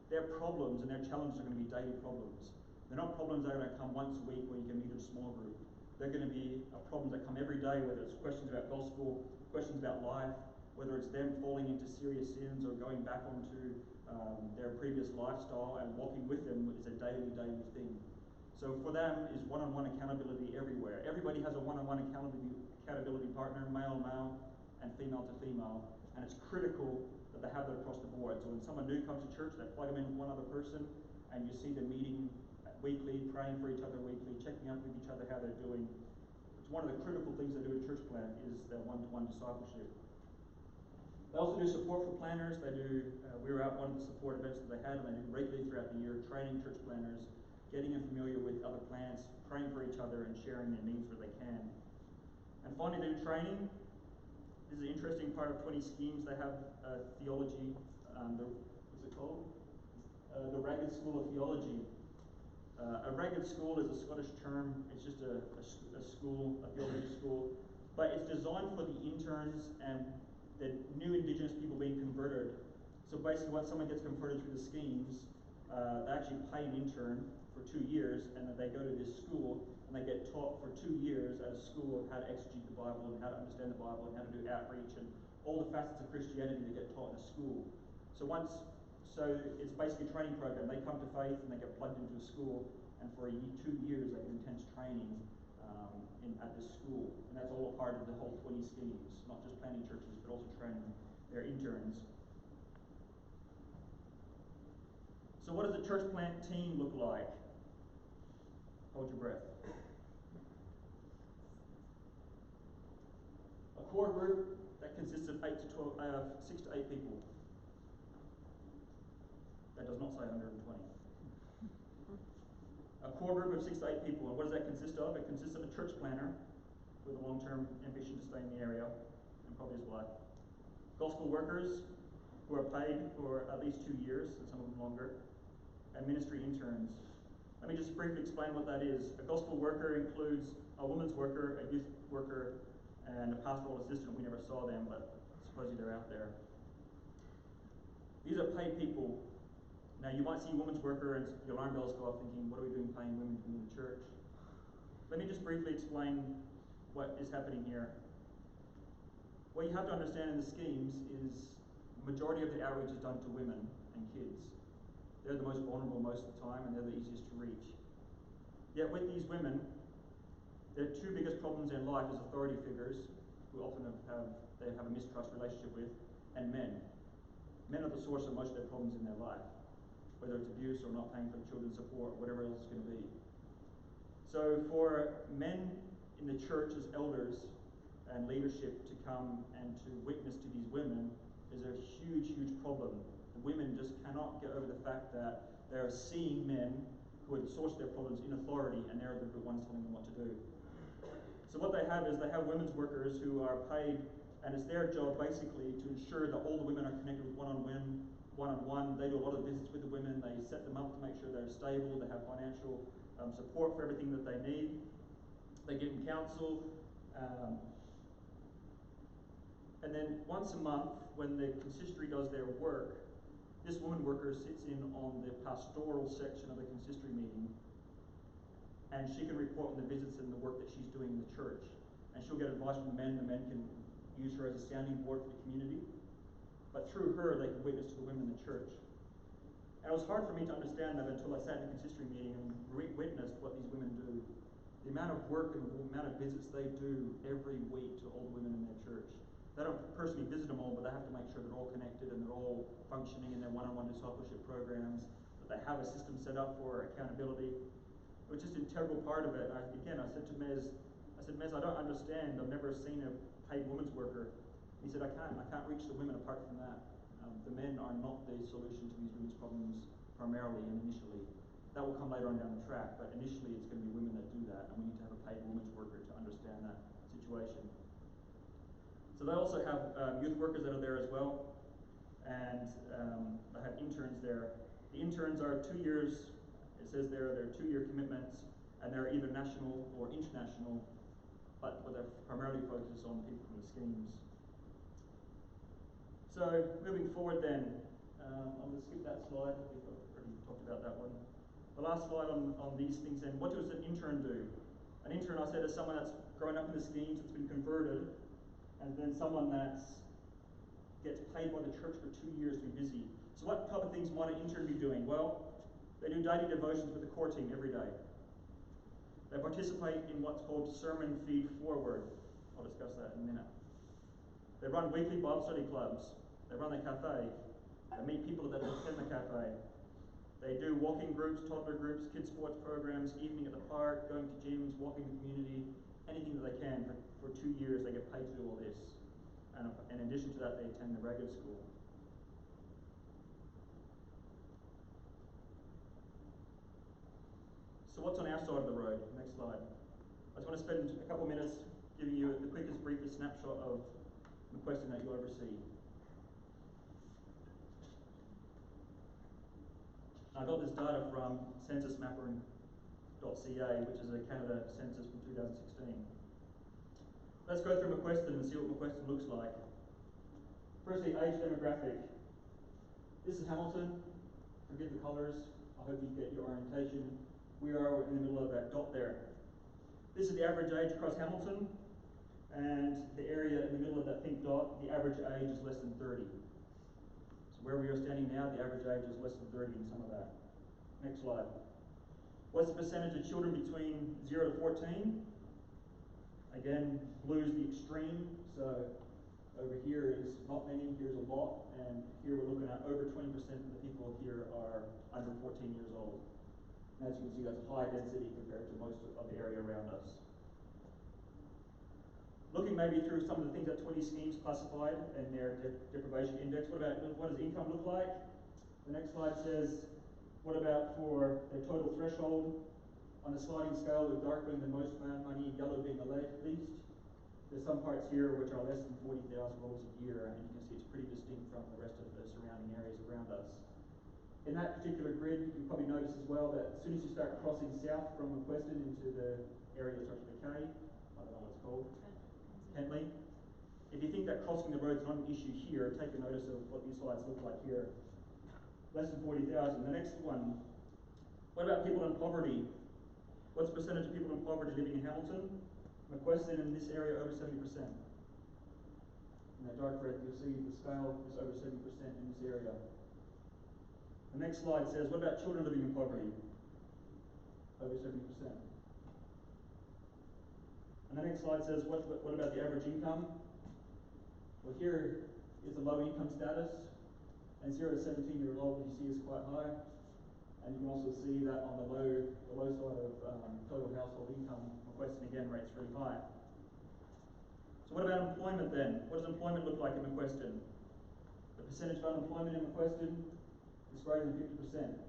their problems and their challenges are going to be daily problems. They're not problems that are going to come once a week when you can meet in a small group. They're going to be problems that come every day, whether it's questions about gospel, questions about life, whether it's them falling into serious sins or going back onto their previous lifestyle, and walking with them is a daily thing. So for them is one-on-one accountability everywhere. Everybody has a one-on-one accountability partner, male, and female to female, and it's critical that they have that across the board. So when someone new comes to church, they plug them in with one other person, and you see them meeting weekly, praying for each other weekly, checking up with each other how they're doing. It's one of the critical things they do at church plant is their one-to-one discipleship. They also do support for planners. They do, we were at one of the support events that they had, and they do regularly throughout the year, training church planners, getting them familiar with other plants, praying for each other, and sharing their needs where they can. And finally, they do training. This is an interesting part of 20 schemes. They have theology, what's it called? The Ragged School of Theology. A ragged school is a Scottish term. It's just a school, a theology school. But it's designed for the interns and the new Indigenous people being converted. So basically, once someone gets converted through the schemes, they actually pay an intern for 2 years, and then they go to this school, and they get taught for 2 years at a school of how to exegete the Bible, and how to understand the Bible, and how to do outreach, and all the facets of Christianity that get taught in a school. So it's basically a training program. They come to faith, and they get plugged into a school, and for 2 years they get intense training at this school. And that's all a part of the whole 20 schemes, not just planting churches, but also training their interns. So what does a church plant team look like? Hold your breath. A core group that consists of 6 to 8 people. That does not say 120. A core group of 6 to 8 people. And what does that consist of? It consists of a church planner with a long-term ambition to stay in the area, and probably his wife. Gospel workers who are paid for at least 2 years, and some of them longer. And ministry interns. Let me just briefly explain what that is. A gospel worker includes a women's worker, a youth worker, and a pastoral assistant. We never saw them, but supposedly they're out there. These are paid people. Now, you might see a women's worker and your alarm bells go off thinking, what are we doing paying women to be in the church? Let me just briefly explain what is happening here. What you have to understand in the schemes is the majority of the outreach is done to women and kids. They're the most vulnerable most of the time, and they're the easiest to reach. Yet with these women, their 2 biggest problems in life is authority figures, who often have a mistrust relationship with, and men. Men are the source of most of their problems in their life, whether it's abuse or not paying for the children's support or whatever else it's going to be. So for men in the church as elders and leadership to come and to witness to these women is a huge problem. The women just cannot get over the fact that they're seeing men who are the source of their problems in authority, and they're the ones telling them what to do. So what they have is they have women's workers who are paid, and it's their job basically to ensure that all the women are connected with one-on-one. They do a lot of visits with the women. They set them up to make sure they're stable. They have financial support for everything that they need. They give them counsel. And then once a month, when the consistory does their work, this woman worker sits in on the pastoral section of the consistory meeting, and she can report on the visits and the work that she's doing in the church. And she'll get advice from the men. The men can use her as a sounding board for the community. But through her, they can witness to the women in the church. And it was hard for me to understand that until I sat in a consistory meeting and witnessed what these women do. The amount of work and the amount of visits they do every week to all the women in their church. They don't personally visit them all, but they have to make sure they're all connected and they're all functioning in their one-on-one discipleship programs, that they have a system set up for accountability. It was just an integral part of it. And I said to Mez, I don't understand. I've never seen a paid women's worker. He said, I can't reach the women apart from that. The men are not the solution to these women's problems primarily and initially. That will come later on down the track, but initially it's going to be women that do that, and we need to have a paid women's worker to understand that situation. So they also have youth workers that are there as well, and they have interns there. The interns are 2 years, it says there, they're 2-year commitments, and they're either national or international, but they're primarily focused on people from the schemes. So moving forward then, I'm going to skip that slide, I think I've already talked about that one. The last slide on these things then, what does an intern do? An intern, I said, is someone that's grown up in the schemes, that's been converted, and then someone that gets paid by the church for 2 years to be busy. So what type of things might an intern be doing? Well, they do daily devotions with the core team every day. They participate in what's called Sermon Feed Forward. I'll discuss that in a minute. They run weekly Bible study clubs. They run the cafe. They meet people that attend the cafe. They do walking groups, toddler groups, kids sports programs, evening at the park, going to gyms, walking the community, anything that they can. For 2 years they get paid to do all this. And in addition to that, they attend the regular school. So what's on our side of the road? Next slide. I just want to spend a couple of minutes giving you the quickest, briefest snapshot of the question that you'll ever see. I got this data from censusmapper.ca, which is a Canada census from 2016. Let's go through McQuestion and see what McQuestion looks like. Firstly, age demographic. This is Hamilton. Forgive the colours. I hope you get your orientation. We are in the middle of that dot there. This is the average age across Hamilton, and the area in the middle of that pink dot, the average age is less than 30. So where we are standing now, the average age is less than 30 in some of that. Next slide. What's the percentage of children between 0 to 14? Again, blue is the extreme, so over here is not many, here's a lot, and here we're looking at over 20% of the people here are under 14 years old. And as you can see, that's high density compared to most of the area around us. Looking maybe through some of the things that 20 schemes classified and their deprivation index, what does income look like? The next slide says, what about for their total threshold? On a sliding scale, with dark being the most money, yellow being the least. There's some parts here which are less than $40,000 a year, and you can see it's pretty distinct from the rest of the surrounding areas around us. In that particular grid, you probably notice as well that as soon as you start crossing south from McQuestion into the area that starts with a K, I don't know what it's called, Henley. If you think that crossing the road is not an issue here, take a notice of what these slides look like here. Less than 40,000. The next one, what about people in poverty? What's the percentage of people in poverty living in Hamilton? McQuestion in this area over 70%. In that dark red, you'll see the scale is over 70% in this area. The next slide says, what about children living in poverty? Over 70%. And the next slide says, what about the average income? Well, here is the low income status, and 0 to 17 years old, as you see, is quite high. And you can also see that on the low side of total household income, McQuestion again rates really high. So what about employment then? What does employment look like in McQuestion? The percentage of unemployment in McQuestion is greater than 50%.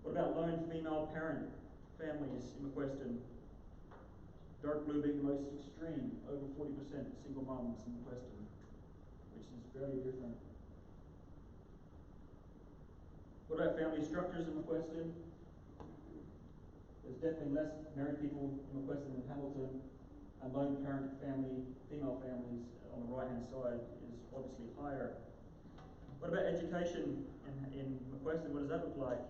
What about lone female parent families in McQuestion? Dark blue being the most extreme, over 40% single mums in McQuestion, which is very different. What about family structures in McQuestion? There's definitely less married people in McQuestion than Hamilton, and lone parent family, female families on the right-hand side is obviously higher. What about education in McQuestion? What does that look like?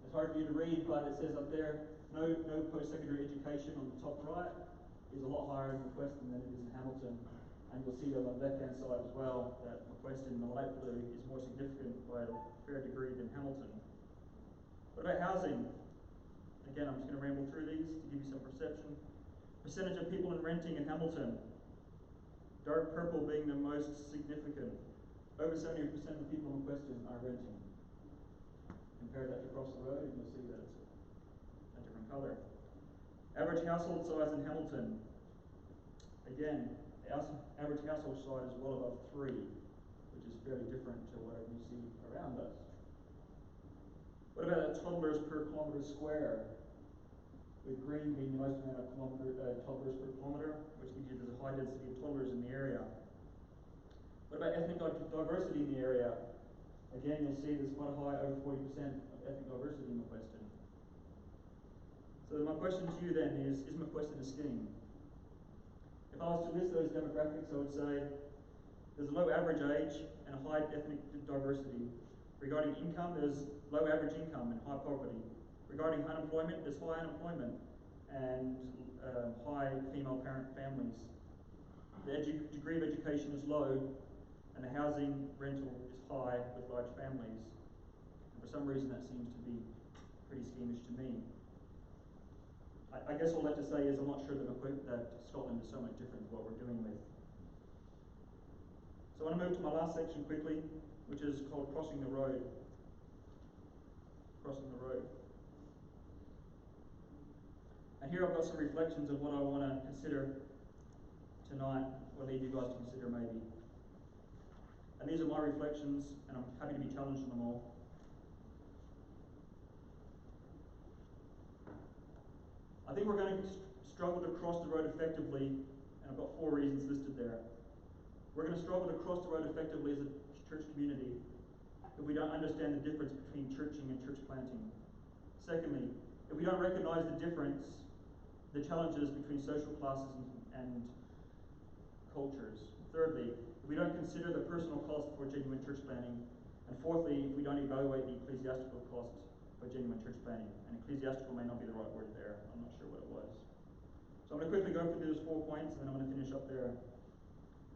It's hard for you to read, but it says up there, no post-secondary education on the top right is a lot higher in McQuestion than it is in Hamilton. And you'll see that on the left-hand side as well, that McQuestion in the light blue is more significant by a fair degree than Hamilton. What about housing? Again, I'm just going to ramble through these to give you some perception. Percentage of people in renting in Hamilton. Dark purple being the most significant. Over 70% of the people in McQuestion are renting. Compare that to across the road and you'll see that it's a different colour. Average household size in Hamilton. Again, the average household size is well above 3, which which is fairly different to whatever we see around us. What about that toddlers per kilometre square? With green being the most amount of toddlers per kilometre, which gives you the high density of toddlers in the area. What about ethnic diversity in the area? Again, you'll see there's quite a high, over 40% of ethnic diversity in McQuestion. So my question to you then is McQuestion a scheme? If I was to list those demographics, I would say there's a low average age and a high ethnic diversity. Regarding income, there's low average income and high poverty. Regarding unemployment, there's high unemployment and high female parent families. The degree of education is low, and the housing rental is high with large families. And for some reason, that seems to be pretty schemish to me. I guess all that to say is I'm not sure that Scotland is so much different to what we're dealing with. So I want to move to my last section quickly, which is called Crossing the Road. Crossing the Road. And here I've got some reflections of what I want to consider tonight, or leave you guys to consider maybe. And these are my reflections, and I'm happy to be challenged on them all. I think we're going to struggle to cross the road effectively, and I've got 4 reasons listed there. We're going to struggle to cross the road effectively as a church community if we don't understand the difference between churching and church planting. Secondly, if we don't recognize the difference, the challenges between social classes and cultures. Thirdly, if we don't consider the personal cost for genuine church planting. And fourthly, if we don't evaluate the ecclesiastical cost for genuine church planting. And ecclesiastical may not be the right word there. I'm not sure what it was. So I'm going to quickly go through those 4 points, and then I'm going to finish up there.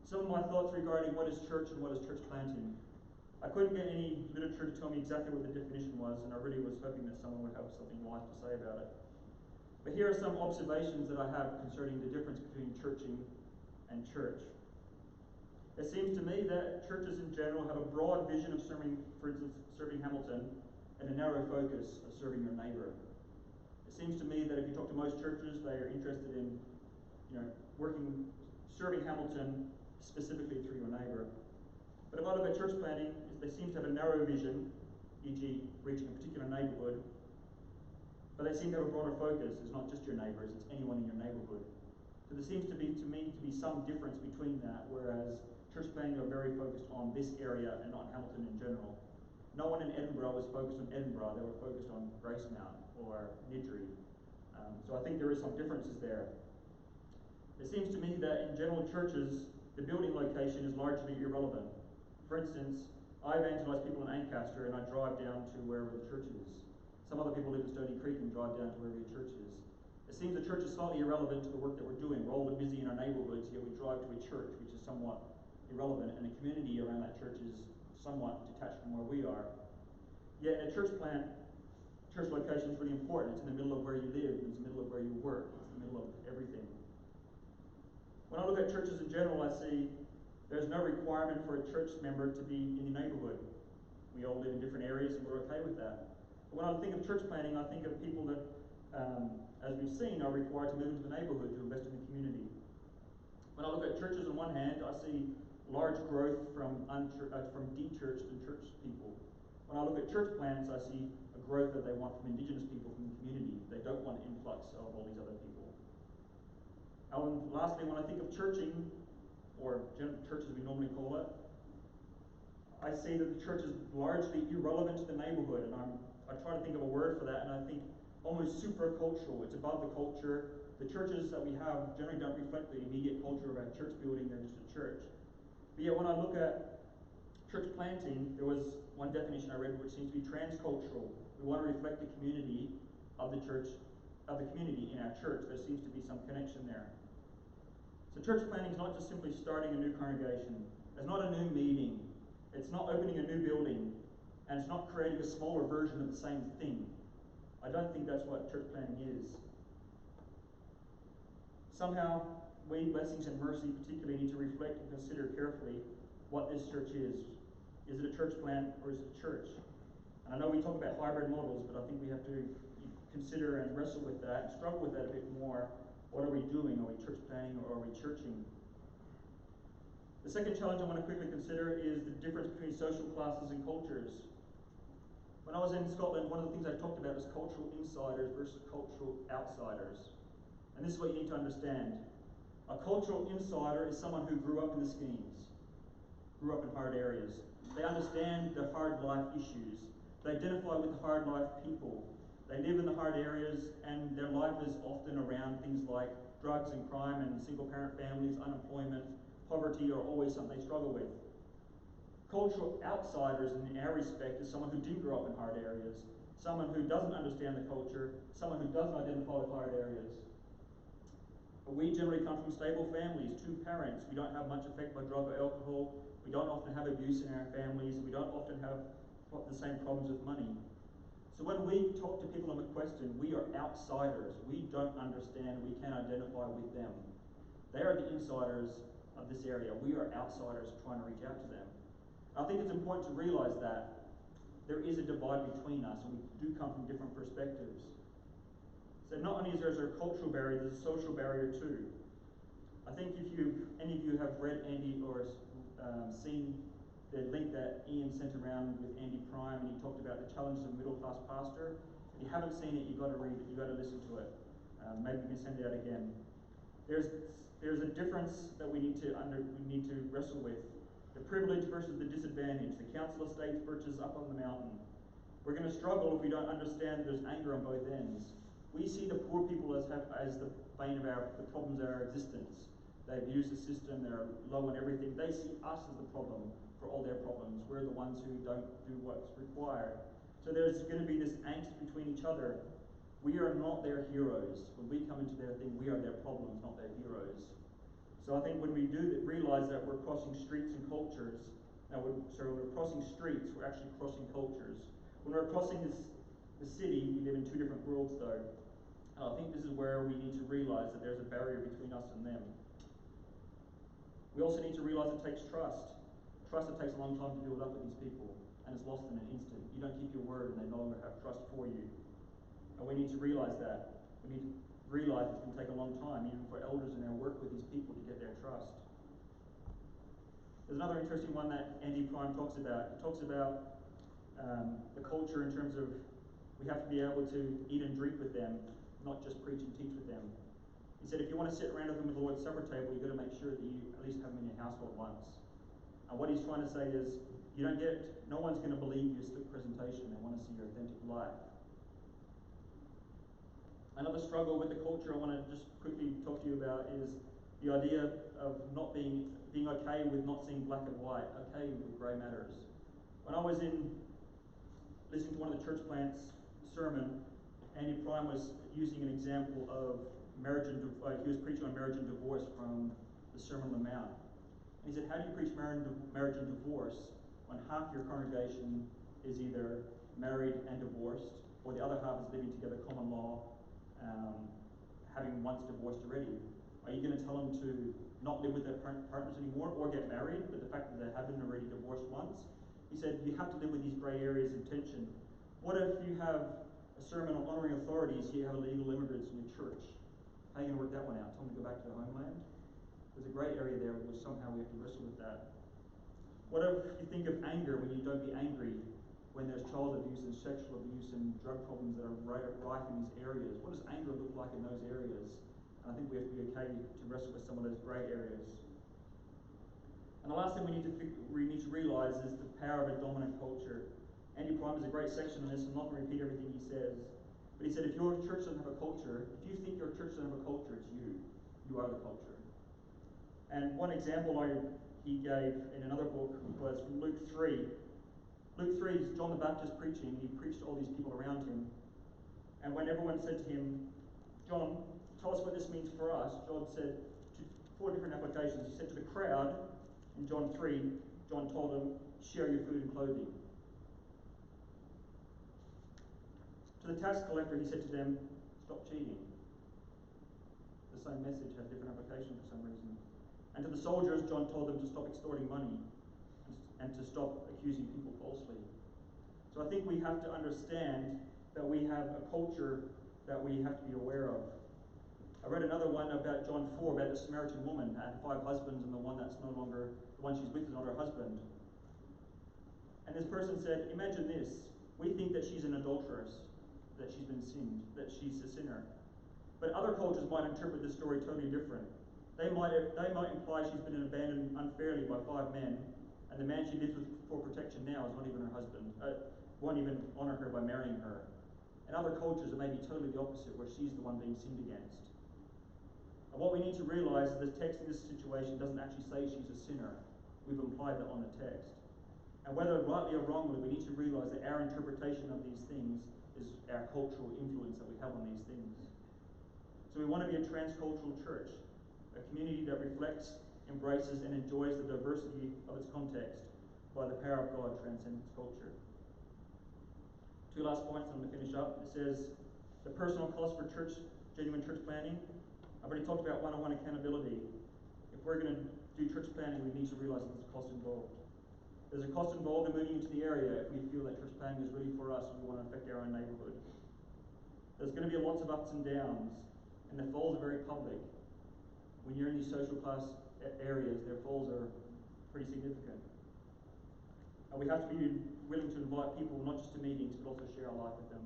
Some of my thoughts regarding what is church and what is church planting. I couldn't get any literature to tell me exactly what the definition was, and I really was hoping that someone would have something wise to say about it. But here are some observations that I have concerning the difference between churching and church. It seems to me that churches in general have a broad vision of serving, for instance, serving Hamilton, and a narrow focus of serving your neighbour. It seems to me that if you talk to most churches, they are interested in, serving Hamilton specifically through your neighbour. But if I look at church planting, they seem to have a narrow vision, e.g. reaching a particular neighbourhood, but they seem to have a broader focus. It's not just your neighbours, it's anyone in your neighbourhood. So there seems to me to be some difference between that, whereas church planting are very focused on this area and not Hamilton in general. No one in Edinburgh was focused on Edinburgh, they were focused on Gracemount or Niddry. So I think there is some differences there. It seems to me that in general churches, the building location is largely irrelevant. For instance, I evangelise people in Ancaster and I drive down to wherever the church is. Some other people live in Stony Creek and drive down to wherever your church is. It seems the church is slightly irrelevant to the work that we're doing. We're all busy in our neighbourhoods, yet we drive to a church, which is somewhat irrelevant, and the community around that church is somewhat detached from where we are. Yet in a church location is really important. It's in the middle of where you live, it's in the middle of where you work, it's in the middle of everything. When I look at churches in general, I see there's no requirement for a church member to be in the neighbourhood. We all live in different areas and we're okay with that. But when I think of church planting, I think of people that, as we've seen, are required to move into the neighbourhood to invest in the community. When I look at churches on one hand, I see large growth from de-churched and church people. When I look at church plants, I see a growth that they want from Indigenous people from the community. They don't want an influx of all these other people. And lastly, when I think of churching, or church as we normally call it, I see that the church is largely irrelevant to the neighbourhood, and I try to think of a word for that, and I think almost super-cultural. It's above the culture. The churches that we have generally don't reflect the immediate culture of our church building. They're just a church. But yet when I look at church planting, there was one definition I read which seems to be transcultural. We want to reflect the community of the church, of the community in our church. There seems to be some connection there. So church planting is not just simply starting a new congregation. It's not a new meeting. It's not opening a new building. And it's not creating a smaller version of the same thing. I don't think that's what church planting is. Somehow, we, Blessings and Mercy, particularly need to reflect and consider carefully what this church is. Is it a church plant or is it a church? And I know we talk about hybrid models, but I think we have to consider and wrestle with that and struggle with that a bit more. What are we doing? Are we church planting or are we churching? The second challenge I want to quickly consider is the difference between social classes and cultures. When I was in Scotland, one of the things I talked about was cultural insiders versus cultural outsiders. And this is what you need to understand. A cultural insider is someone who grew up in the schemes, grew up in hard areas. They understand the hard life issues. They identify with the hard life people. They live in the hard areas, and their life is often around things like drugs and crime and single parent families, unemployment, poverty are always something they struggle with. Cultural outsiders in our respect is someone who didn't grow up in hard areas, someone who doesn't understand the culture, someone who doesn't identify with hard areas. But we generally come from stable families, 2 parents. We don't have much effect by drug or alcohol. We don't often have abuse in our families. We don't often have the same problems with money. So when we talk to people on McQuestion, we are outsiders. We don't understand. We can't identify with them. They are the insiders of this area. We are outsiders trying to reach out to them. I think it's important to realize that there is a divide between us, and we do come from different perspectives. So not only is there a cultural barrier, there's a social barrier too. I think if any of you have read Andy or seen the link that Ian sent around with Andy Prime, and he talked about the challenges of a middle-class pastor. If you haven't seen it, you've got to read it, you've got to listen to it. Maybe we can send it out again. There's a difference that we need to wrestle with. The privilege versus the disadvantage, the council estates versus up on the mountain. We're going to struggle if we don't understand that there's anger on both ends. We see the poor people as the bane of the problems of our existence. They abuse the system, they're low on everything. They see us as the problem for all their problems. We're the ones who don't do what's required. So there's going to be this angst between each other. We are not their heroes. When we come into their thing, we are their problems, not their heroes. So I think when we do realize that we're crossing streets and cultures, when we're crossing streets, we're actually crossing cultures. When we're crossing the city, we live in 2 different worlds though. And I think this is where we need to realize that there's a barrier between us and them. We also need to realize it takes trust. Trust that takes a long time to build up with these people, and it's lost in an instant. You don't keep your word and they no longer have trust for you. And we need to realize that. We need to realize it's going to take a long time, even for elders in our work with these people, to get their trust. There's another interesting one that Andy Prime talks about. He talks about the culture in terms of we have to be able to eat and drink with them, not just preach and teach with them. He said if you want to sit around with them at the Lord's Supper table, you've got to make sure that you at least have them in your household once. And what he's trying to say is, no one's going to believe your slick presentation. They want to see your authentic life. Another struggle with the culture I want to just quickly talk to you about is the idea of not being okay with not seeing black and white, okay with grey matters. When I was listening to one of the church plants' sermon, Andy Prime was using an example of marriage and he was preaching on marriage and divorce from the Sermon on the Mount. And he said, how do you preach marriage and divorce when half your congregation is either married and divorced, or the other half is living together common law, having once divorced already? Are you going to tell them to not live with their partners anymore or get married, but the fact that they have been already divorced once? He said, you have to live with these grey areas of tension. What if you have a sermon on honouring authorities, you have illegal immigrants in your church? How are you going to work that one out? Tell them to go back to their homeland? There's a grey area there where somehow we have to wrestle with that. What if you think of anger when you don't be angry, when there's child abuse and sexual abuse and drug problems that are rife in these areas? What does anger look like in those areas? And I think we have to be okay to wrestle with some of those grey areas. And the last thing we need to realize is the power of a dominant culture. Andy Prime has a great section on this. I'm not going to repeat everything he says. But he said if your church doesn't have a culture, if you think your church doesn't have a culture, it's you. You are the culture. And one example he gave in another book was from Luke 3. Luke 3 is John the Baptist preaching, and he preached to all these people around him. And when everyone said to him, John, tell us what this means for us, John said, 4 different applications. He said to the crowd, in John 3, John told them, share your food and clothing. To the tax collector, he said to them, stop cheating. The same message had different application for some reason. And to the soldiers, John told them to stop extorting money and to stop accusing people falsely. So I think we have to understand that we have a culture that we have to be aware of. A I read another one about John 4, about the Samaritan woman and 5 husbands, and the one that's no longer, the one she's with is not her husband. And this person said, imagine this, we think that she's an adulteress, that she's been sinned, that she's a sinner. But other cultures might interpret this story totally different. They might imply she's been abandoned unfairly by 5 men, and the man she lives with for protection now is not even her husband, won't even honour her by marrying her. And other cultures it may be totally the opposite, where she's the one being sinned against. And what we need to realise is the text in this situation doesn't actually say she's a sinner. We've implied that on the text. And whether rightly or wrongly, we need to realise that our interpretation of these things is our cultural influence that we have on these things. So we want to be a transcultural church, a community that reflects, embraces, and enjoys the diversity of its context by the power of God transcends culture. 2 last points, and I'm going to finish up. It says, the personal cost for genuine church planning. I've already talked about one-on-one accountability. If we're going to do church planning, we need to realise that there's a cost involved. There's a cost involved in moving into the area if we feel that church planning is really for us and we want to affect our own neighbourhood. There's going to be lots of ups and downs, and the falls are very public. When you're in these social class areas, their falls are pretty significant. And we have to be willing to invite people not just to meetings, but also share our life with them.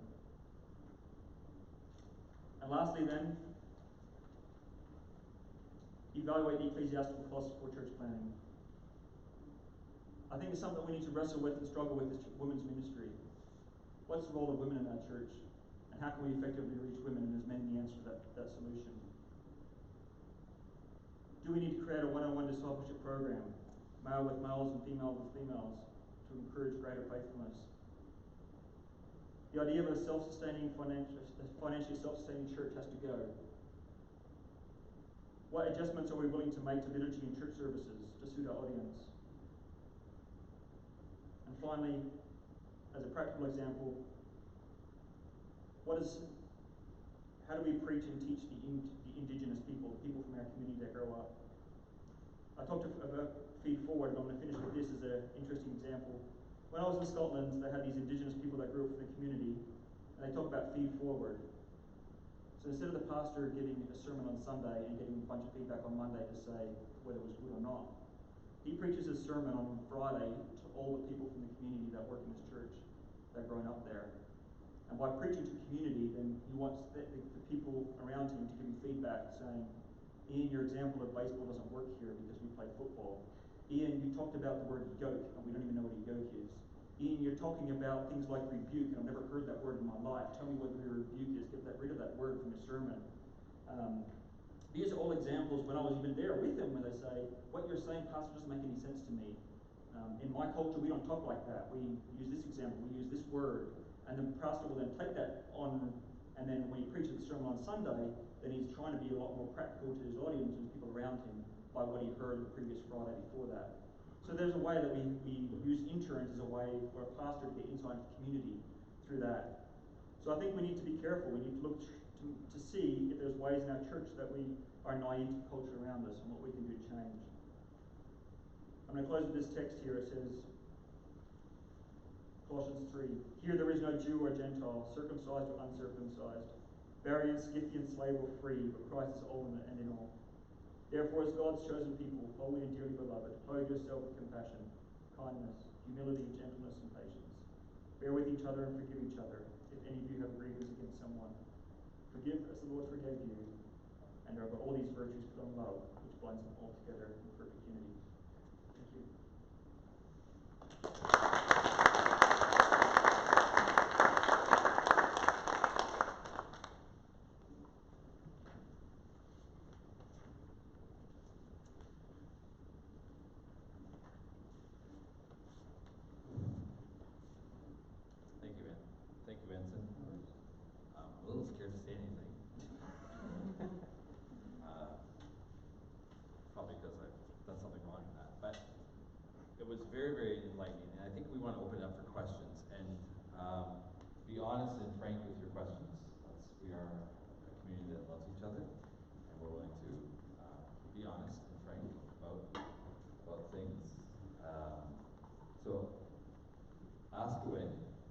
And lastly then, evaluate the ecclesiastical costs for church planning. I think it's something we need to wrestle with and struggle with as women's ministry. What's the role of women in our church? And how can we effectively reach women? And there's many the answer to that solution. Do we need to create a one-on-one discipleship program, male with males and female with females, to encourage greater faithfulness? The idea of a self-sustaining, financially self-sustaining church has to go. What adjustments are we willing to make to liturgy and church services to suit our audience? And finally, as a practical example, how do we preach and teach the indigenous people, the people from our community that grow up? I talked about Feed Forward, and I'm going to finish with this as an interesting example. When I was in Scotland, they had these indigenous people that grew up in the community, and they talk about Feed Forward. So instead of the pastor giving a sermon on Sunday and getting a bunch of feedback on Monday to say whether it was good or not, he preaches his sermon on Friday to all the people from the community that work in his church that are growing up there. And by preaching to community, then he wants the people around him to give him feedback saying, Ian, your example of baseball doesn't work here because we play football. Ian, you talked about the word yoke, and we don't even know what a yoke is. Ian, you're talking about things like rebuke, and I've never heard that word in my life. Tell me what your rebuke is. Get rid of that word from your sermon. These are all examples when I was even there with them, where they say, what you're saying, Pastor, doesn't make any sense to me. In my culture, we don't talk like that. We use this example, we use this word. And the pastor will then take that on, and then when he preaches the sermon on Sunday, then he's trying to be a lot more practical to his audience and people around him by what he heard the previous Friday before that. So there's a way that we use interns as a way for a pastor to get inside the community through that. So I think we need to be careful. We need to look to see if there's ways in our church that we are naive to the culture around us and what we can do to change. I'm going to close with this text here. It says, Colossians 3, here there is no Jew or Gentile, circumcised or uncircumcised, barbarian, Scythian, slave or free, but Christ is all and in all. Therefore, as God's chosen people, holy and dearly beloved, clothe yourself with compassion, kindness, humility, gentleness, and patience. Bear with each other and forgive each other, if any of you have grievances against someone. Forgive as the Lord forgave you, and over all these virtues put on love, which binds them all together in perfect unity. Thank you. Thank you, Anson. I'm a little scared to say anything. Probably because I've done something wrong in that. But it was very, very enlightening. And I think we want to open it up for questions and be honest and frank with your questions. We are a community that loves each other, and we're willing to be honest and frank about things. So ask away.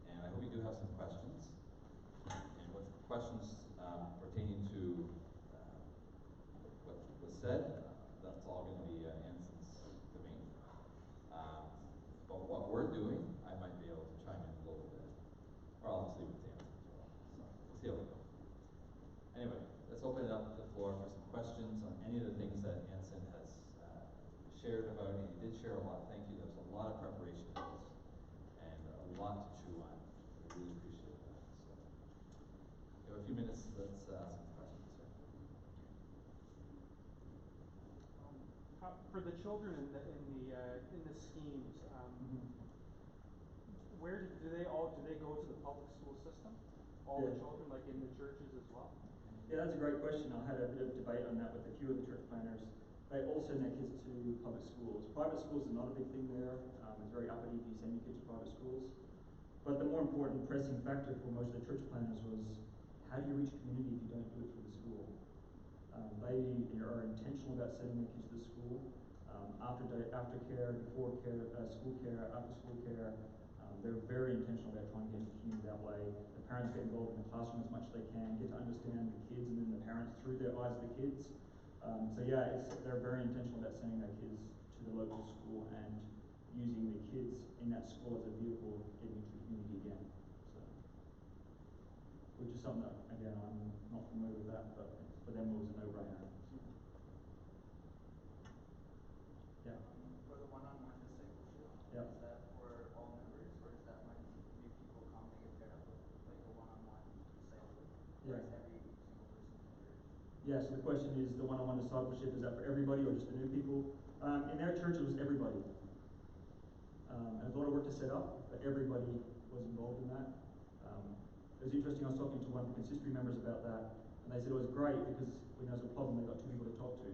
And I hope you do have some questions. And with questions pertaining to let's ask some questions here. For the children in the schemes, where do they go to the public school system? All the children, like in the churches as well? Yeah, that's a great question. I had a bit of debate on that with a few of the church planners. They all send their kids to public schools. Private schools are not a big thing there. It's very uppity if you send your kids to private schools. But the more important pressing factor for most of the church planners was, how do you reach community if you don't do it through the school? They are intentional about sending their kids to the school. After care, before care, school care, after school care. They're very intentional about trying to get into community that way. The parents get involved in the classroom as much as they can, get to understand the kids and then the parents through their eyes of the kids. So yeah, they're very intentional about sending their kids to the local school and using the kids in that school as a vehicle of getting into the community again. So, which is something that, again, I'm not familiar with that, but for them it was a no-brainer. Yeah. For the one-on-one discipleship, Yeah. is that for all members, or is that when new people come, they get paired up with like a one-on-one disciple? Yeah. Or is every single person in the church? Yeah, so the question is, the one-on-one discipleship, is that for everybody or just the new people? In their church, it was everybody. And a lot of work to set up, but everybody was involved in that. It was interesting, I was talking to one of the consistory members about that, and they said it was great because when there's a problem, they've got two people to talk to.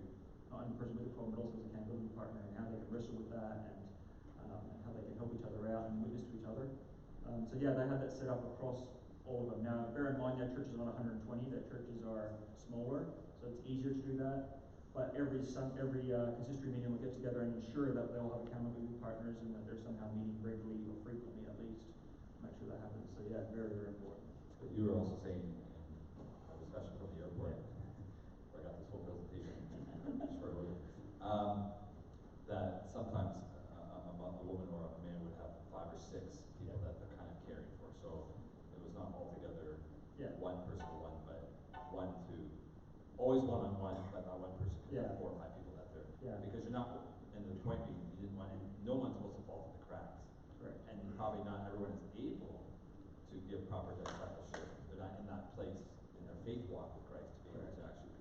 Not only the person with the problem, but also as a accountability partner, and how they can wrestle with that, and how they can help each other out and witness to each other. So yeah, they had that set up across all of them. Now, bear in mind, their churches are not 120, their churches are smaller, so it's easier to do that. But every consistory meeting will get together and ensure that they'll have accountability partners and that they're somehow meeting regularly or frequently at least to make sure that happens. So yeah, very, very important. But you were also saying in a discussion from the airport, where I got this whole presentation, that sometimes a woman or a man would have 5 or 6 people that they're kind of caring for. So it was not altogether one person to one, but one to always one-on-one, but not one person could have 4 or 5 people that they're because you're not, and the point being, you didn't want, and no one's supposed to fall through the cracks. Correct. And probably not everyone is able to give proper discipleship. They're not in that place in their faith walk with Christ to be able to actually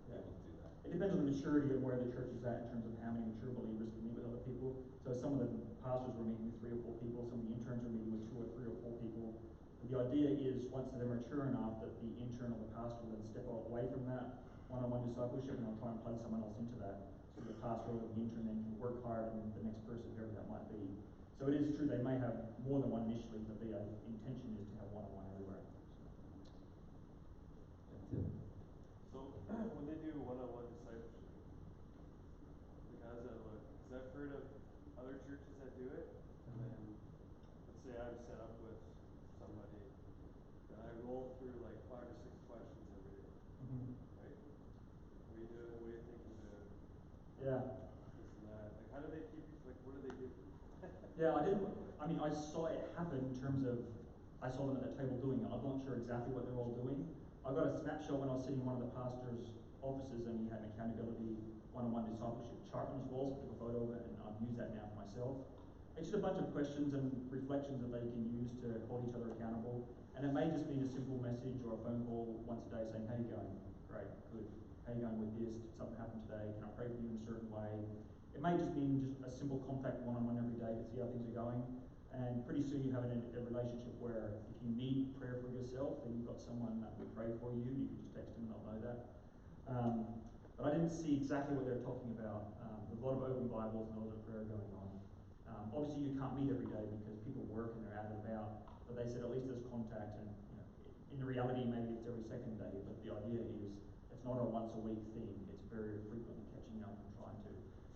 be able to do that. It depends on the maturity of where the church is at in terms of how many mature believers can meet with other people. So some of the pastors were meeting with 3 or 4 people, some of the interns were meeting with 2 or 3 or 4 people. But the idea is once they're mature enough that the intern or the pastor will then step away from that one-on-one discipleship and they'll try and plug someone else into that. So the pastor or the intern then can work hard and the next person, whoever that might be. So it is true they may have more than one initially, but the intention is to have one-on-one everywhere. So when they do one-on-one discipleship, like how does that look? Because I've heard of other churches that do it, and then let's say I'm set up with somebody, and I roll through like 5 or 6 questions every day, right? What are you doing? What are you thinking about? Yeah. This and that. Like how do they keep? Like what do they do? Yeah, I saw it happen in terms of, I saw them at the table doing it. I'm not sure exactly what they're all doing. I got a snapshot when I was sitting in one of the pastor's offices and he had an accountability one-on-one discipleship chart on his walls. I took a photo of it and I've used that now for myself. It's just a bunch of questions and reflections that they can use to hold each other accountable. And it may just be a simple message or a phone call once a day saying, how you going? Great, good. How you going with this? Did something happen today? Can I pray for you in a certain way? It may just mean just a simple contact one-on-one every day to see how things are going. And pretty soon you have a relationship where if you need prayer for yourself, then you've got someone that will pray for you. You can just text them and they'll know that. But I didn't see exactly what they're talking about. There's a lot of open Bibles and a lot of prayer going on. Obviously you can't meet every day because people work and they're out and about. But they said at least there's contact, and in reality maybe it's every second day. But the idea is it's not a once a week thing. It's very frequently catching up and trying to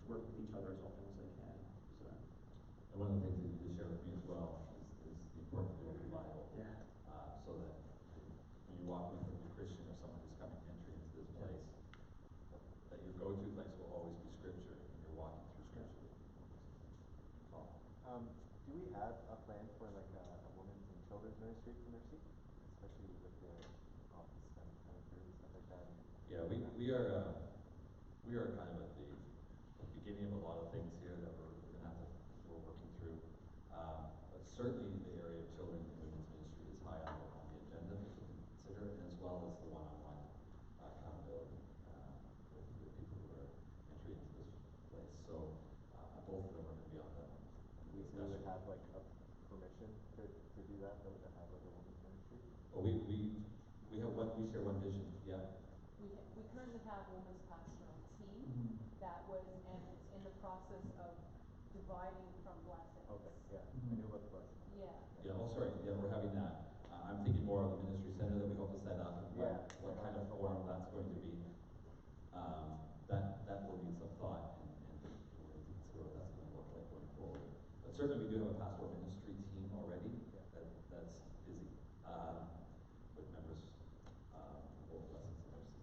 work with each other as often as they can. So. And one of the things that you just shared with me as well is the importance of the open Bible. Yeah. So that when you're walking with a new Christian or someone who's coming entering into this place, that your go-to place will always be Scripture when you're walking through Scripture. Do we have a plan for like a women's and children's ministry for Mercy, especially with the office kind of through and stuff like that? Yeah, we are kind of at the beginning of a lot of things here that we're working through. But certainly the area of children and women's ministry is high on the agenda to consider, as well as the one-on-one to do that though, to have like a women's ministry? Well, we share one vision, yeah. We currently have a women's pastoral team that was, and it's in the process of dividing from blessings. Okay, yeah, I knew about the blessing. Yeah. Yeah, oh, sorry, yeah, we're having that. I'm thinking more of the ministry center that we hope to set up, and what kind of forum that's going to be. That will need some thought, and we'll need to consider what that's going to look like going forward. But certainly we do have a pastoral ministry team already that's busy with members from both blessings and mercy.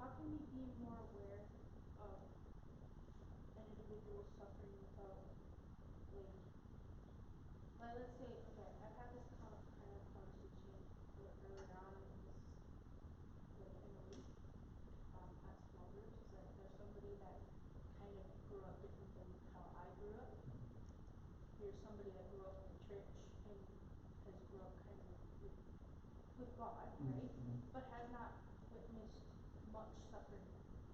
How can we be more aware of an individual suffering without, like let's say, okay, I've had this kind of conversation earlier on in this, like in the week, at small groups, is that there's somebody that kind of grew up different than how I grew up. Here's somebody that grew up in the church and has grew up kind of with God, right? But has not